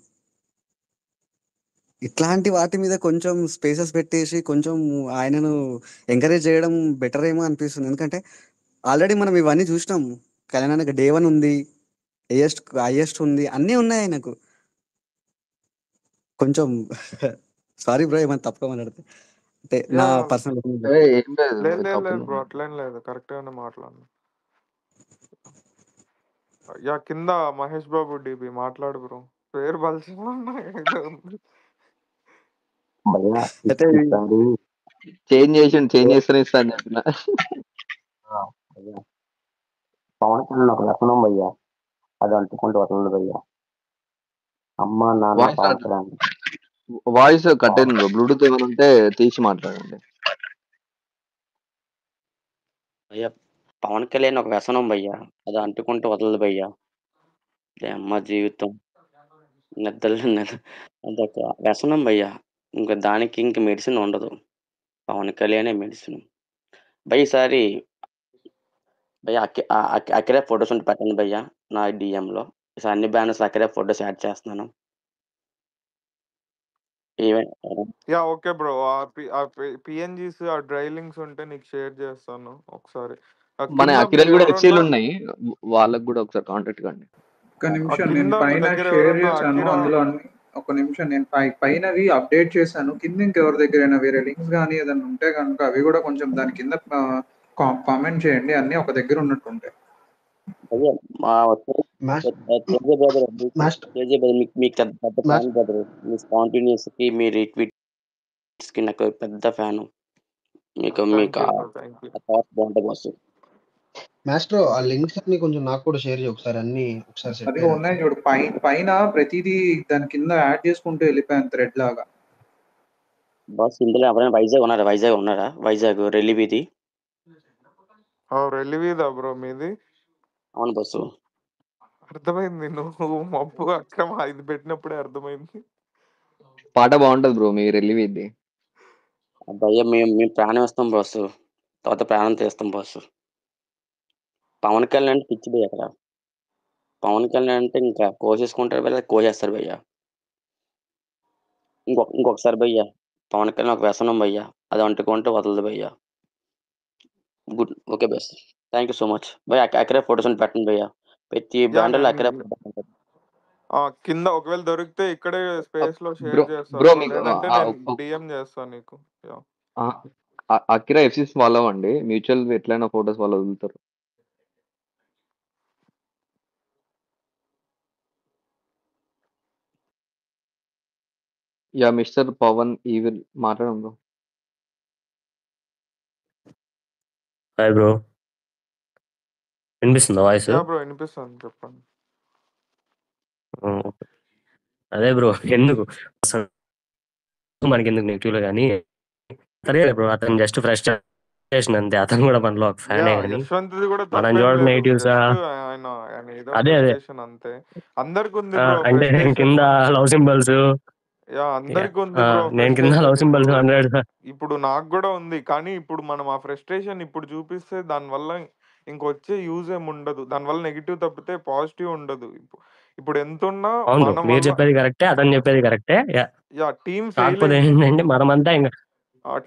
ఇట్లాంటి వాటి మీద కొంచెం స్పేసెస్ పెట్టేసి కొంచెం ఆయనను ఎంకరేజ్ చేయడం బెటర్ ఏమో అనిపిస్తుంది. ఎందుకంటే ఆల్రెడీ మనం ఇవన్నీ చూసినాం. కళ్యాణానికి డే 1 ఉంది, హైయెస్ట్ ఉంది, అన్నీ ఉన్నాయి ఆయనకు. కొంచెం సారీ బ్రో ఏమైనా తప్పుగా మాట్లాడితే. అంటే నా పర్సనల్ లేదు బ్రో, అట్లేం లేదు, కరెక్ట్ గానే మాట్లాడు. కింద మహేష్ బాబు డిబి మాట్లాడు బ్రో. పేరు బలిసి చేంజ్ చేస్తూనే ఇస్తాను చెప్పిన. పవన్ కళ్యాణ్ ఒక లక్షణం భయ్యా, అది అంటుకుంటూ వదలదు భయ్యా. అమ్మ నాన్న పవన్ కళ్యాణ్. వాయిస్ కట్ అయింది బ్రో. బ్లూటూత్ ఏమైనా ఉంటే తీసి మాట్లాడండి. భయ్యా పవన్ కళ్యాణ్ ఒక వ్యసనం భయ్యా, అది అంటుకుంటూ వదలదు భయ్యా. అమ్మ జీవితం అదొక వ్యసనం భయ్యా. ఇంకా దానికి ఇంక మెడిసిన్ ఉండదు. పవన్ కళ్యాణే మెడిసిన్ భయ్. ఈసారి భయ్యా అక్కడే ఫొటోస్ ఉంటే పెట్టండి భయ్యా నా డిఎంలో. ఈసారి అన్ని బ్యానర్స్ అక్కడే ఫొటోస్ యాడ్ చేస్తున్నాను. Okay bro. పిఎన్జీస్ ఆ డ్రైలింగ్స్ ఉంటే నీకు షేర్ చేస్తాను ఒకసారి. మన అఖిలకి కూడా హెచ్ఏలు ఉన్నాయి, వాళ్ళకి కూడా ఒకసారి కాంటాక్ట్ కండి. ఒక నిమిషం నేను పైన షేర్ చేశాను. అందులో ఒక నిమిషం నేను పైనవి అప్డేట్ చేశాను. కింద ఇంకెవరి దగ్గరైనా వేరే లింక్స్ కానీ ఏదైనా ఉంటే కనుక అవి కూడా కొంచెం దాని కింద కామెంట్ చేయండి. అన్ని ఒక దగ్గర ఉన్నట్టు ఉంటాయి. మీ స్పాంటేనియస్ కి, మీ రీట్వీట్స్ కి నాకు పెద్ద ఫ్యాన్. మీకు బాగుంటుంది బాస్. మాస్టర్ ఆ లింక్స్ అన్ని కొంచెం నాకు కూడా షేర్ చేయి ఒకసారి. అన్ని ఒకసారి అది ఉన్నాయి చూడు పైన ప్రతిదీ దాని కింద యాడ్ చేసుకుంటూ వెళ్ళిపోయాను థ్రెడ్ లాగా. బాస్ ఇందులో ఎవరైనా వైజాగ్ ఉన్నారా? వైజాగ్ రెల్లివీధి. రెల్లివీధా బ్రో మీది? అవును బస్సు. అర్థమైంది, నువ్వు మబ్బు అక్రమ ఇది పెట్టినప్పుడే అర్థమైంది. పాట బాగుంటది బ్రో మీ రెల్లివీధి. భయ్యా మేము ప్రాణం ఇస్తాం బస్సు, తర్వాత ప్రాణం తీస్తాం బస్సు. పవన్ కళ్యాణ్ అంటే పిచ్చి భయ్య. అక్కడ పవన్ కళ్యాణ్ అంటే ఇంకా కోసేసుకుంటారు భయ్య, కోసేస్తారు భయ్య. ఇంకొకసారి భయ్య, పవన్ కళ్యాణ్ ఒక వ్యసనం భయ్య, అది అంటుకుంటే వదలదు భయ్య. Good, okay bus. Thank you so much భయ్య. అక్కడే ఫొటోస్ పెట్టండి భయ్య. ప్రతి యా బ్రాండ్లో నేను అక్కడే product ఉంటుంది. కింద ఒకవేళ దొరికితే ఇక్కడే స్పేస్ లో షేర్ బ్రో చేస్తా బ్రో బ్రో, మీకు లేదంటే నేను డిఎం చేస్తాను నీకు. యా అకిరా ఎఫ్సిస్ ఫాలో అండి, మ్యూచువల్ ఎట్లయినా ఫొటోస్ వాళ్ళు వదులుతారు. యా మిస్టర్ పవన్ ఈవిల్ మాట్లాడండి బ్రో. హాయ్ బ్రో, వినిపిస్తుందా వాయిస్? యా బ్రో వినిపిస్తుంది, చెప్పండి. అదే బ్రో, ఎందుకు అసలు మనకి ఎందుకు నెగిటివ్లో కానీ సరే బ్రో, అతను జస్ట్ ఫ్రస్ట్రేషన్ అంతే. అతను కూడా మనలో ఒక యా ఫ్యానే కానీ యశ్వంత్ది కూడా మనం తప్పేం చూడడం లేదు, నెగిటివ్స్. జస్ట్ ఆయన ఏదో అదే అదే ఫ్రస్ట్రేషన్ అంతే. అందరికి ఉంది బ్రో అంటే ఫ్రస్ట్రేషన్. కింద లవ్ సింబల్స్, యా అందరికి ఉంది బ్రో నేను కింద ఫ్రస్ట్రేషన్. Love symbols 100. ఇప్పుడు నాకు కూడా ఉంది, కానీ ఇప్పుడు మనం ఆ ఫ్రస్ట్రేషన్ ఇప్పుడు చూపిస్తే దానివల్ల ఇంకొచ్చే యూజ్ ఏమి ఉండదు. దానివల్ల నెగిటివ్ తప్పితే పాజిటివ్ ఉండదు. ఇప్పుడు ఎంత ఉన్నా అవును బ్రో, మనం మీరు వల్ల చెప్పేది కరెక్టే, అతను చెప్పేది కరెక్టే. యా టీమ్ ఫెయిల్ కాకపోతే అయింది. ఏంటంటే మనమంతా ఇంకా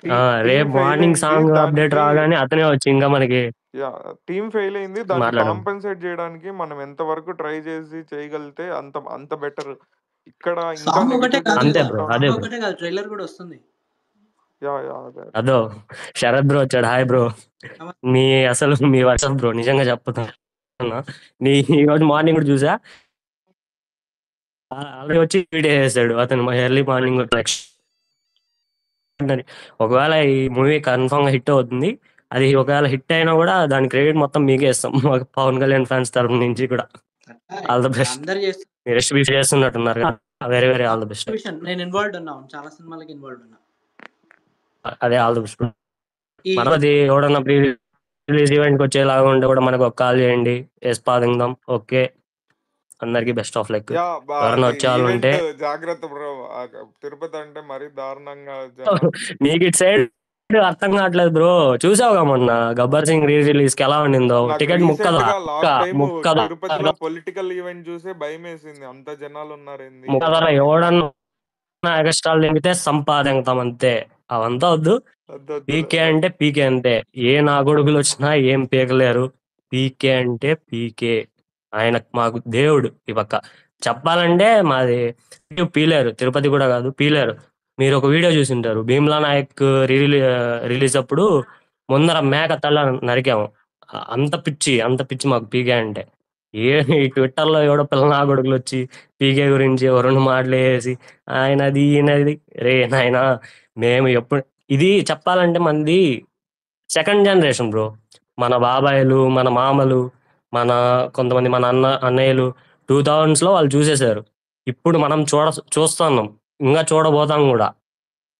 టీమ్ రేపు ఫెయిల్ మార్నింగ్ అయింది, సాంగ్ అప్డేట్ దానికి రాగానే అతనే వచ్చి ఇంకా మనకి యా టీమ్ ఫెయిల్ అయింది. దాన్ని మాట్లాడడం. కాంపెన్సేట్ చేయడానికి మనం ఎంత వరకు ట్రై చేసి చేయగలిగితే అంత అంత బెటర్. ఇక్కడ ఇంకా సాంగ్ ఒకటే నెగిటివ్ కాదు అంతే కదా, బ్రో, చూపించుకుంటా. అదే సాంగ్ బ్రో. ఒకటే కాదు, ట్రైలర్ కూడా వస్తుంది. యా యా అదే అదో శరత్ బ్రో వచ్చాడు. హాయ్ బ్రో, అసలు మీ వర్షం బ్రో, నిజంగా చెప్తున్నా. ఈ రోజు మార్నింగ్ కూడా చూసా, ఆల్రెడీ వచ్చి వీడియో చేశాడు అతను ఎర్లీ మార్నింగ్. ఒకవేళ ఈ మూవీ కన్ఫర్మ్ గా హిట్ అవుతుంది, అది ఒకవేళ హిట్ అయినా కూడా దాని క్రెడిట్ మొత్తం మీకే ఇస్తాం, పవన్ కళ్యాణ్ ఫ్యాన్స్ తరఫు నుంచి కూడా. All the best. అందరు చేస్తారు. మీరు ఎస్ట్ బీట్ చేస్తున్నట్టున్నారు, very very all the best. నేను ఇన్వాల్వ్డ్ ఉన్నాను, చాలా సినిమాలకి ఇన్వాల్వ్డ్ ఉన్నా. అదే ఆల్ ద బెస్ట్. ఈ మనది ఎవడన్నా ప్రీ రిలీజ్ ఈవెంట్కి వచ్చేలాగా ఉంటే కూడా మనకు ఒక కాల్ చేయండి, ఎస్పాదిందాం. ఓకే, అందరికి బెస్ట్ ఆఫ్ లక్. యా ఎవరైనా అది వచ్చే వాళ్ళు ఉంటే ఈవెంట్ జాగ్రత్త బ్రో. తిరుపతి అంటే మరీ దారుణంగా జనం. నీకు ఇటు సైడ్ అర్థం కావట్లేదు బ్రో. చూసావుగా మొన్న గబ్బర్ సింగ్ రీ రిలీజ్ కి ఎలా ఉండిందో, నాకు టికెట్ రీసెంట్ గా లాస్ట్ టైం ముక్కదా తిరుపతిలో పొలిటికల్ ఈవెంట్ చూసే భయం వేసింది, అంత జనాలు ఉన్నారు ఏంది ముక్కధర. ఏంది. ఎవడన్నా ఎగస్ట్రాలు తెంపితే సంపాదించాం అంతే, అవంతా వద్దు. పీకే అంటే పీకే అంతే. ఏ నా కొడుకులు వచ్చినా ఏం పీకలేరు. పీకే అంటే పీకే. ఆయన మాకు దేవుడు. ఈ పక్క చెప్పాలంటే మాది పీలేరు, తిరుపతి కూడా కాదు, పీలేరు. మీరు ఒక వీడియో చూసింటారు, భీమ్లా నాయక్ రిలీజ్ అప్పుడు ముందర మేక తల నరికాము. అంత పిచ్చి మాకు పీకే అంటే. ఈ ట్విట్టర్లో ఎవడో పిల్ల నా కొడుకులు వచ్చి పీకే గురించి ఓ 2 మాటలు వేసి ఆయనది ఈయనది. రే నాయనా, మేము ఎప్పుడు ఇది చెప్పాలంటే మంది సెకండ్ జనరేషన్ బ్రో. మన బాబాయిలు, మన మామలు, మన కొంతమంది మన అన్నయ్యలు 2000s లో వాళ్ళు చూసేశారు. ఇప్పుడు మనం చూస్తున్నాం, ఇంకా చూడబోతాం కూడా.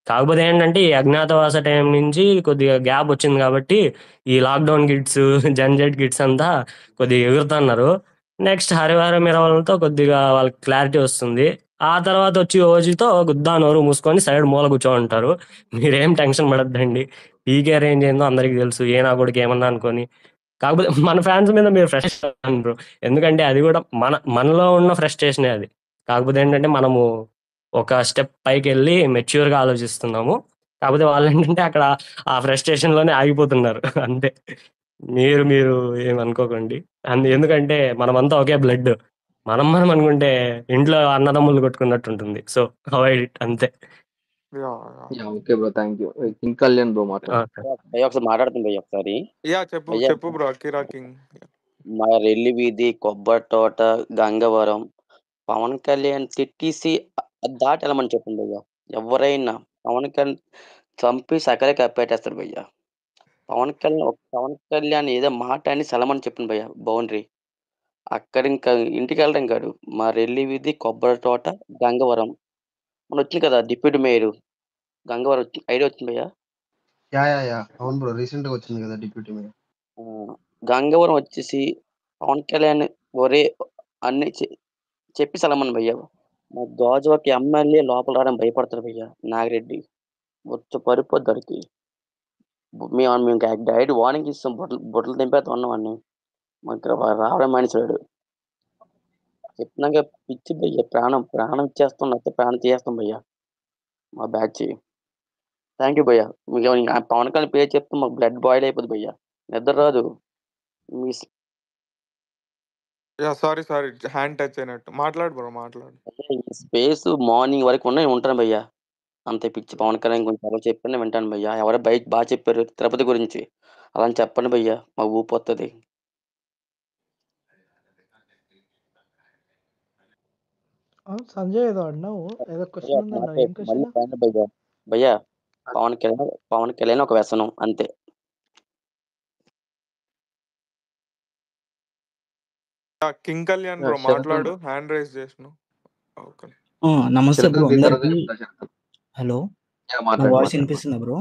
కాకపోతే ఏంటంటే ఈ అజ్ఞాతవాస టైం నుంచి కొద్దిగా గ్యాప్ వచ్చింది కాబట్టి ఈ లాక్డౌన్ కిడ్స్, జెడ్ కిడ్స్ అంతా కొద్దిగా ఎగురుతున్నారు. నెక్స్ట్ హరివారం ఇరవలతో కొద్దిగా వాళ్ళకి క్లారిటీ వస్తుంది. ఆ తర్వాత వచ్చి ఓజీతో గుద్దా నోరు మూసుకొని సైడ్ మూల కూర్చోంటారు. మీరేం టెన్షన్ పడద్దండి, పీకే రేంజ్ ఏందో అందరికీ తెలుసు. ఏ నా కొడుకు ఏమన్నా అనుకొని. కాకపోతే మన ఫ్యాన్స్ మీద మీరు ఫ్రస్ట్రేషన్ బ్రో, ఎందుకంటే అది కూడా మనలో ఉన్న ఫ్రస్ట్రేషనే అది. కాకపోతే ఏంటంటే మనము ఒక స్టెప్ పైకి వెళ్ళి మెచ్యూర్గా ఆలోచిస్తున్నాము. కాకపోతే వాళ్ళు ఏంటంటే అక్కడ ఆ ఫ్రస్ట్రేషన్ లోనే ఆగిపోతున్నారు అంతే. మీరు ఏమనుకోకండి. ఎందుకంటే మనమంతా ఒకే బ్లడ్. మనం అనుకుంటే ఇంట్లో అన్నదమ్ములు కొట్టుకున్నట్టు ఉంటుంది. సో అవాయిడ్ ఇట్ అంతే. Yeah yeah okay bro, thank you. King Kalyan bro మాట్లాడు. భయ్య ఒకసారి మాట్లాడుతుంది భయ్య ఒకసారి. యా చెప్పు భయ్య చెప్పు బ్రో. Akira king. మా రెల్లి వీధి, కొబ్బరి తోట, గంగవరం, పవన్ కళ్యాణ్ తిట్టేసి దాటి వెళ్ళమని చెప్పండి భయ్య. ఎవరైనా పవన్ కళ్యాణ్ చంపి సకలే కప్పెట్టేస్తారు భయ్య. పవన్ కళ్యాణ్ ఏదో మాట అని సెలమని చెప్పండి భయ్య, బౌండరీ. అక్కడ ఇంకా ఇంటికి వెళ్ళడం కాదు. మా రెల్లి వీధి, కొబ్బరి తోట, గంగవరం. మన వచ్చింది కదా డిప్యూటీ మేయర్ గంగవరం, ఐడియా వచ్చింది భయ్య. యా అవును బ్రో, రీసెంట్ గా వచ్చింది కదా డిప్యూటీ మేయర్. గంగవరం వచ్చేసి పవన్ కళ్యాణ్ ఒరే అన్ని చెప్పి సెలమని భయ్య. మా గాజువాకి ఎమ్మెల్యే లోపల రావడం భయపడతారు భయ్య. నాగిరెడ్డి వచ్చి పరిపోద్దరికి మేము డైరెక్ట్ వార్నింగ్ ఇస్తాం, బొట్టలు తెంపేస్తా ఉన్నామని. మాకు రావడం మానేసాడు. చెప్పినాక పిచ్చి భయ్య, ప్రాణం ఇచ్చేస్తాం, లేకపోతే ప్రాణం చేస్తాం భయ్య మా బ్యాచ్. థ్యాంక్ యూ భయ్య. మీకు పవన్ కళ్యాణ్ పేరు చెప్తే మాకు బ్లడ్ బాయిల్ అయిపోతుంది భయ్య, నిద్ర రాదు. మీ సారీ హ్యాండ్ టచ్ అయినట్టు. మాట్లాడు బ్రో మాట్లాడు. స్పేస్ మార్నింగ్ వరకు ఉంటాను భయ్యా. అంతే పిచ్చి పవన్ కళ్యాణ్ గురించి ఎవరు చెప్పినా వింటాను భయ్యా. ఎవరో బయట బాగా చెప్పారు తిరుపతి గురించి, అలా అని చెప్పండి భయ్యా, మా ఊపు వస్తుంది. సంజయ్ ఏదో అన్నావు, ఏదో క్వశ్చన్ ఉంది అన్నావు, ఏం మళ్ళీ క్వశ్చన్? పైన భయ్యా భయ్యా పవన్ కళ్యాణ్ ఒక వ్యసనం అంతే. కింగ్ కళ్యాణ్ బ్రో శరత్ మాట్లాడు, హ్యాండ్ రైజ్ చేసినావు. ఓకే. నమస్తే శరత్ బ్రో దీని తర్వాత అందరికి. చెప్తా శరత్. హలో, నా మాట్లాడు వాయిస్ మాట్లాడు వినిపిస్తుందా బ్రో?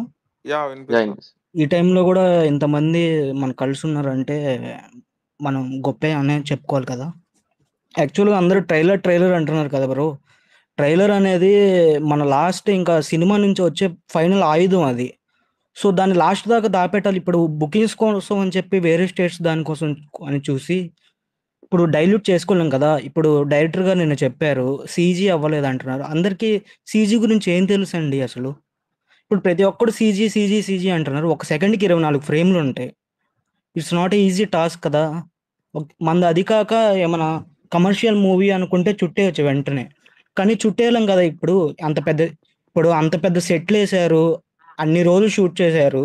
వినిపిస్తుంది. ఈ టైంలో కూడా ఇంతమంది మన కలిసి ఉన్నారంటే మనం గొప్పే అనే చెప్పుకోవాలి కదా. యాక్చువల్గా అందరూ ట్రైలర్ అంటున్నారు కదా బ్రో. ట్రైలర్ అనేది మన లాస్ట్ ఇంకా సినిమా నుంచి వచ్చే ఫైనల్ ఆయుధం అది. సో దాన్ని లాస్ట్ దాకా దాపెట్టాలి. ఇప్పుడు బుకింగ్స్ కోసం అని చెప్పి వేరే స్టేట్స్ దానికోసం అని చూసి ఇప్పుడు డైల్యూట్ చేసుకోలేం కదా. ఇప్పుడు డైరెక్టర్ గారు నిన్న చెప్పారు సీజీ అవ్వలేదు అంటున్నారు. అందరికీ సీజీ గురించి ఏం తెలుసు అండి అసలు? ఇప్పుడు ప్రతి ఒక్కడు సీజీ అంటున్నారు. ఒక సెకండ్కి 24 ఫ్రేమ్లు ఉంటాయి. ఇట్స్ నాట్ ఈజీ టాస్క్ కదా. మనది అది కాక ఏమైనా కమర్షియల్ మూవీ అనుకుంటే చుట్టేయచ్చు వెంటనే, కానీ చుట్టేయలేం కదా. ఇప్పుడు అంత పెద్ద సెట్లు వేసారు, అన్ని రోజులు షూట్ చేశారు,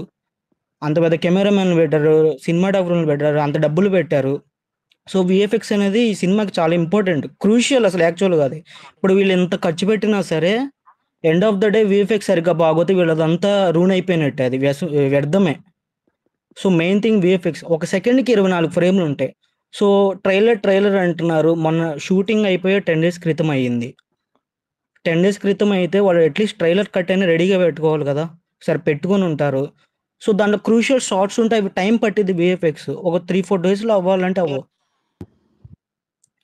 అంత పెద్ద కెమెరామెన్ పెట్టారు, సినిమాటోగ్రఫర్లు పెట్టారు, అంత డబ్బులు పెట్టారు. సో విఎఫ్ఎక్స్ అనేది ఈ సినిమాకి చాలా ఇంపార్టెంట్, క్రూషియల్ అసలు యాక్చువల్గా అది. ఇప్పుడు వీళ్ళు ఎంత ఖర్చు పెట్టినా సరే end of the day VFX సరిగ్గా బాగోతే వీళ్ళదంతా రూన్ అయిపోయినట్టే, అది వ్యర్థమే. So main thing VFX. ఒక సెకండ్కి 24 ఫ్రేమ్లు ఉంటాయి. సో ట్రైలర్ అంటున్నారు. మొన్న షూటింగ్ అయిపోయి 10 days క్రితం అయ్యింది. 10 days క్రితం అయితే వాళ్ళు అట్లీస్ట్ ట్రైలర్ కట్ అయినా రెడీగా పెట్టుకోవాలి కదా. సరే పెట్టుకొని ఉంటారు. సో దాంట్లో క్రూషియల్ షార్ట్స్ ఉంటాయి, అవి టైం పట్టింది విఎఫ్ఎక్స్. ఒక 3-4 daysలో అవ్వాలంటే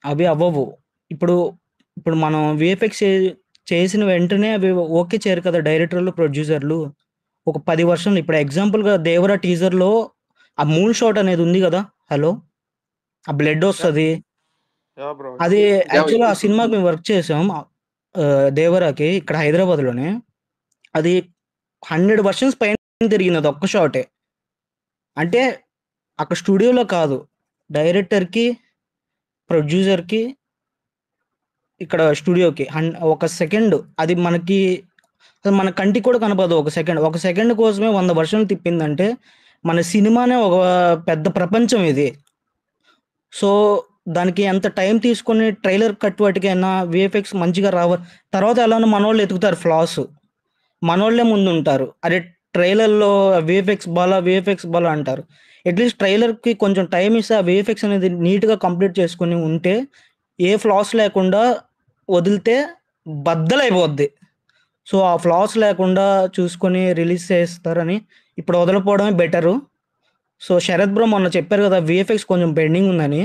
అవి అవ్వవు. ఇప్పుడు మనం విఎఫ్ఎక్స్ చేసిన వెంటనే అవి ఓకే చేయరు కదా డైరెక్టర్లు, ప్రొడ్యూసర్లు. ఒక 10 వర్షన్లు. ఇప్పుడు ఎగ్జాంపుల్గా దేవరా టీజర్లో ఆ మూన్ షాట్ అనేది ఉంది కదా. హలో, ఆ బ్లడ్ వస్తుంది. అది యాక్చువల్గా ఆ సినిమాకి మేము వర్క్ చేసాం దేవరాకి, ఇక్కడ హైదరాబాద్లోనే. అది 100 వర్షన్స్ పైన తిరిగింది అది ఒక్క షాటే. అంటే అక్కడ స్టూడియోలో కాదు, డైరెక్టర్కి, ప్రొడ్యూసర్కి, ఇక్కడ స్టూడియోకి ఒక సెకండ్ అది మన కంటికి కూడా కనపడదు. ఒక సెకండ్ కోసమే 100 వర్షన్లు తిప్పిందంటే మన సినిమానే ఒక పెద్ద ప్రపంచం ఇది. సో దానికి ఎంత టైం తీసుకొని ట్రైలర్ కట్ వాటికైనా విఎఫ్ఎక్స్ మంచిగా తర్వాత ఎలానో మనోళ్ళు ఎతుకుతారు ఫ్లాస్, మనోళ్ళే ముందు ఉంటారు. అరే ట్రైలర్లో విఎఫ్ఎక్స్ బాలా అంటారు. అట్లీస్ట్ ట్రైలర్కి కొంచెం టైం ఇస్తే ఆ విఎఫ్ఎక్స్ అనేది నీట్గా కంప్లీట్ చేసుకుని ఉంటే, ఏ ఫ్లాస్ లేకుండా వదిలితే బద్దలైపోద్ది. సో ఆ ఫ్లాస్ లేకుండా చూసుకొని రిలీజ్ చేస్తారని ఇప్పుడు వదలపోవడమే బెటరు. సో శరత్ బ్రో మొన్న చెప్పారు కదా విఎఫ్ఎక్స్ కొంచెం పెండింగ్ ఉందని.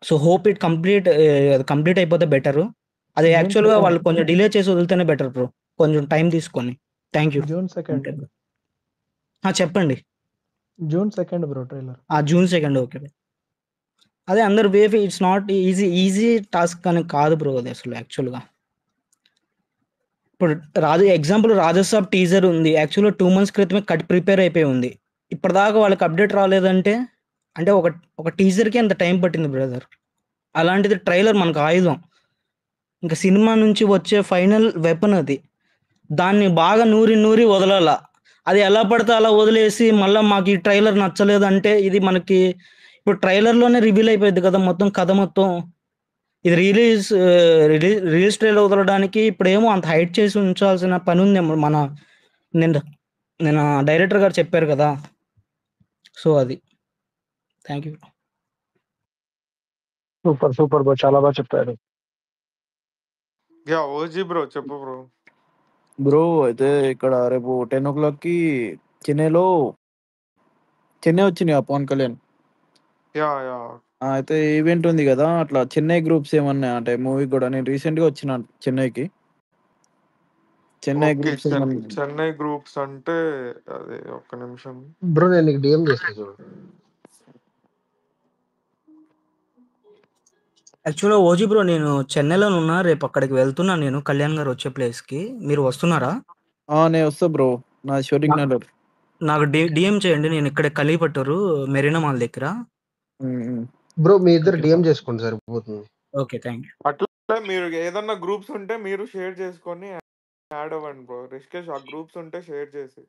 సో హోప్ ఇట్ కంప్లీట్ అయిపోతే బెటరు. అది యాక్చువల్గా వాళ్ళు కొంచెం డిలే చేసి వదిలితేనే బెటర్ బ్రో, కొంచెం టైం తీసుకొని. Thank you. June 2nd. చెప్పండి. June 2nd bro trailer. June 2nd okay. అదే అందరు VFX it's not easy task అని కాదు బ్రో అది అసలు యాక్చువల్గా. ఇప్పుడు ఎగ్జాంపుల్ రాజసాబ్ టీజర్ ఉంది, యాక్చువల్గా 2 months క్రితమే ప్రిపేర్ అయిపోయి ఉంది. ఇప్పటిదాకా వాళ్ళకి అప్డేట్ రాలేదంటే అంటే ఒక టీజర్కి ఎంత టైం పట్టింది బ్రదర్. అలాంటిది ట్రైలర్ మనకు ఆయుధం, ఇంకా సినిమా నుంచి వచ్చే ఫైనల్ వెపన్ అది. దాన్ని బాగా నూరి వదలాల. అది ఎలా పడితే అలా వదిలేసి మళ్ళీ మాకు ఈ ట్రైలర్ నచ్చలేదంటే ఇది మనకి ఇప్పుడు ట్రైలర్లోనే రివీల్ అయిపోయింది కదా మొత్తం కథ మొత్తం. ఇది రిలీజ్ ట్రైలర్ వదలడానికి ఇప్పుడేమో అంత హైట్ చేసి ఉంచాల్సిన పని ఉంది. నేను డైరెక్టర్ గారు చెప్పారు కదా. సో అది. Thank you. సూపర్ బ్రో, చాలా బాగా చెప్పారు. ఓజీ బ్రో చెప్పు బ్రో. బ్రో అయితే ఇక్కడ రేపు 10 o'clockకి చెన్నై వచ్చింది పవన్ కళ్యాణ్. అయితే ఈవెంట్ ఉంది కదా, అట్లా చెన్నై గ్రూప్స్ ఏమన్నా అంటే మూవీ కూడా. నేను రీసెంట్ గా వచ్చిన చెన్నైకి. చెన్నై గ్రూప్స్ అంటే అదే ఒక్క నిమిషం బ్రో, నేను నీకు డిఎం చేస్తా చూడు. యాక్చువల్గా ఓజీ బ్రో నేను చెన్నైలో ఉన్నా, రేపు అక్కడికి వెళ్తున్నాను నేను కళ్యాణ్ గారు వచ్చే ప్లేస్కి. మీరు వస్తున్నారా? నేను వస్తా బ్రో, నా షూటింగ్ నాకు డిఎం చేయండి. నేను ఇక్కడ కలిపట్టూరు మెరీనా మాల్ దగ్గర. బ్రో మీ ఇద్దరు డిఎం చేసుకోండి సరిపోతుంది. Okay thank you. అట్లా మీరు ఏదన్నా గ్రూప్స్ ఉంటే మీరు షేర్ చేసుకొని యాడ్ అవ్వండి బ్రో. రిషికేష్ ఆ గ్రూప్స్ ఉంటే షేర్ చేసి.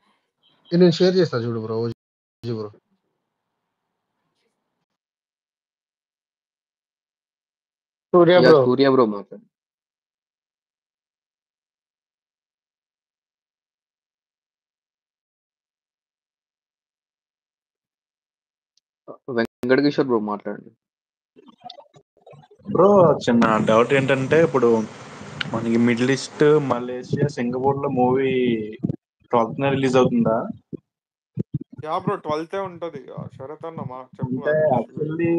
నేను షేర్ చేస్తా చూడు బ్రో. బ్రో సూర్య బ్రో మాట్లాడు. వెంకట కిషోర్ బ్రో మాట్లాడండి. బ్రో చిన్న డౌట్ ఏంటంటే ఇప్పుడు మనకి మిడిల్ ఈస్ట్, మలేషియా, సింగపూర్ లో మూవీ 12th రిలీజ్ అవుతుందా? యా బ్రో 12th ఉంటది. శరత్ అన్న చెప్పు. అంటే యాక్చువల్లీ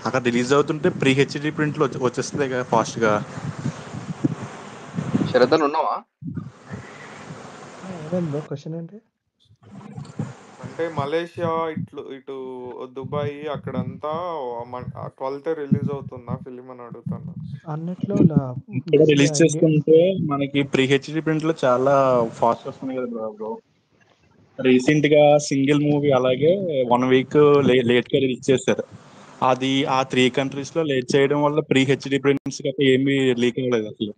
అక్కడ రిలీజ్ అవుతుంటే ప్రీ హెచ్డి ప్రింట్ లో వచ్చేస్తుంది కదా ఫాస్ట్ గా. శరత్ అన్న ఉన్నావా? ఏమైంది బ్రో క్వశ్చన్ ఏంటి? అంటే మలేషియా ఇటు దుబాయ్ అక్కడంతా 12th రిలీజ్ అవుతుందా ఫిలిం అని అడుగుతున్నా. అన్నిట్లో ఇక్కడ రిలీజ్ చేసుకుంటే మనకి ప్రీ హెచ్డి ప్రింట్ లో చాలా ఫాస్ట్ వస్తుంది కదా బ్రో. రీసెంట్ గా సింగిల్ మూవీ అలాగే 1 week లేట్ గా రిలీజ్ చేశారు. అది ఆ 3 countries లో లేట్ చేయడం వల్ల ప్రీ హెచ్డి ప్రింట్స్ గట్రా ఏమీ లీక్ అవ్వలేదు అసలు.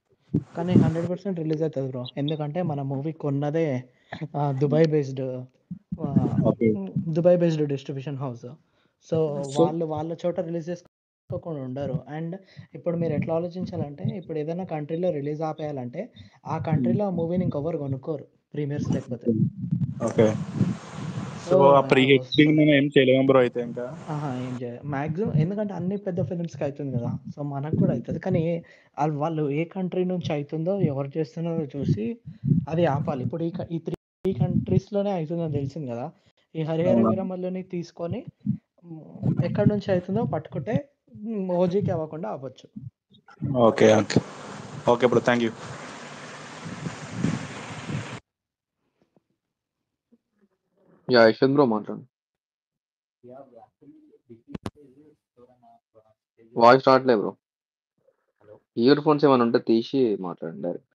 కానీ 100% రిలీజ్ అవుతుంది బ్రో. ఎందుకంటే మన మూవీ కొన్నదే Dubai based distribution house. So వాళ్ళ చోట రిలీజ్ చేసుకోకుండా ఉండరు. అండ్ ఇప్పుడు మీరు ఎట్లా ఆలోచించాలంటే ఇప్పుడు ఏదైనా కంట్రీలో రిలీజ్ ఆపేయాలంటే ఆ కంట్రీలో ఆ మూవీని ఇంకెవరు కొనుక్కోరు ప్రీమియర్స్ లేకపోతే. ఓకే. సో ఆ ప్రీ హెచ్డి మనం ఏం చేయలేము బ్రో అయితే ఇంకా. ఏం చేయాలి మ్యాక్సిమం, ఎందుకంటే అన్ని పెద్ద ఫిలిమ్స్కి అవుతుంది కదా. సో మనకు కూడా అవుతుంది. కానీ వాళ్ళు ఏ కంట్రీ నుంచి అవుతుందో ఎవరు చేస్తున్నారో చూసి అది ఆపాలి. ఇప్పుడు ఈ 3 countries-లోనే అవుతుందని తెలిసింది కదా. ఈ హరిహర వీరమల్లుని తీసుకొని ఎక్కడి నుంచి అవుతుందో పట్టుకుంటే ఓజీకి అవ్వకుండా ఆపొచ్చు. Okay okay okay bro thank you. Yashwant bro మాట్లాడు. వాయిస్ రావట్లే బ్రో. ఇయర్ ఫోన్స్ ఏమైనా ఉంటే తీసి మాట్లాడండి డైరెక్ట్.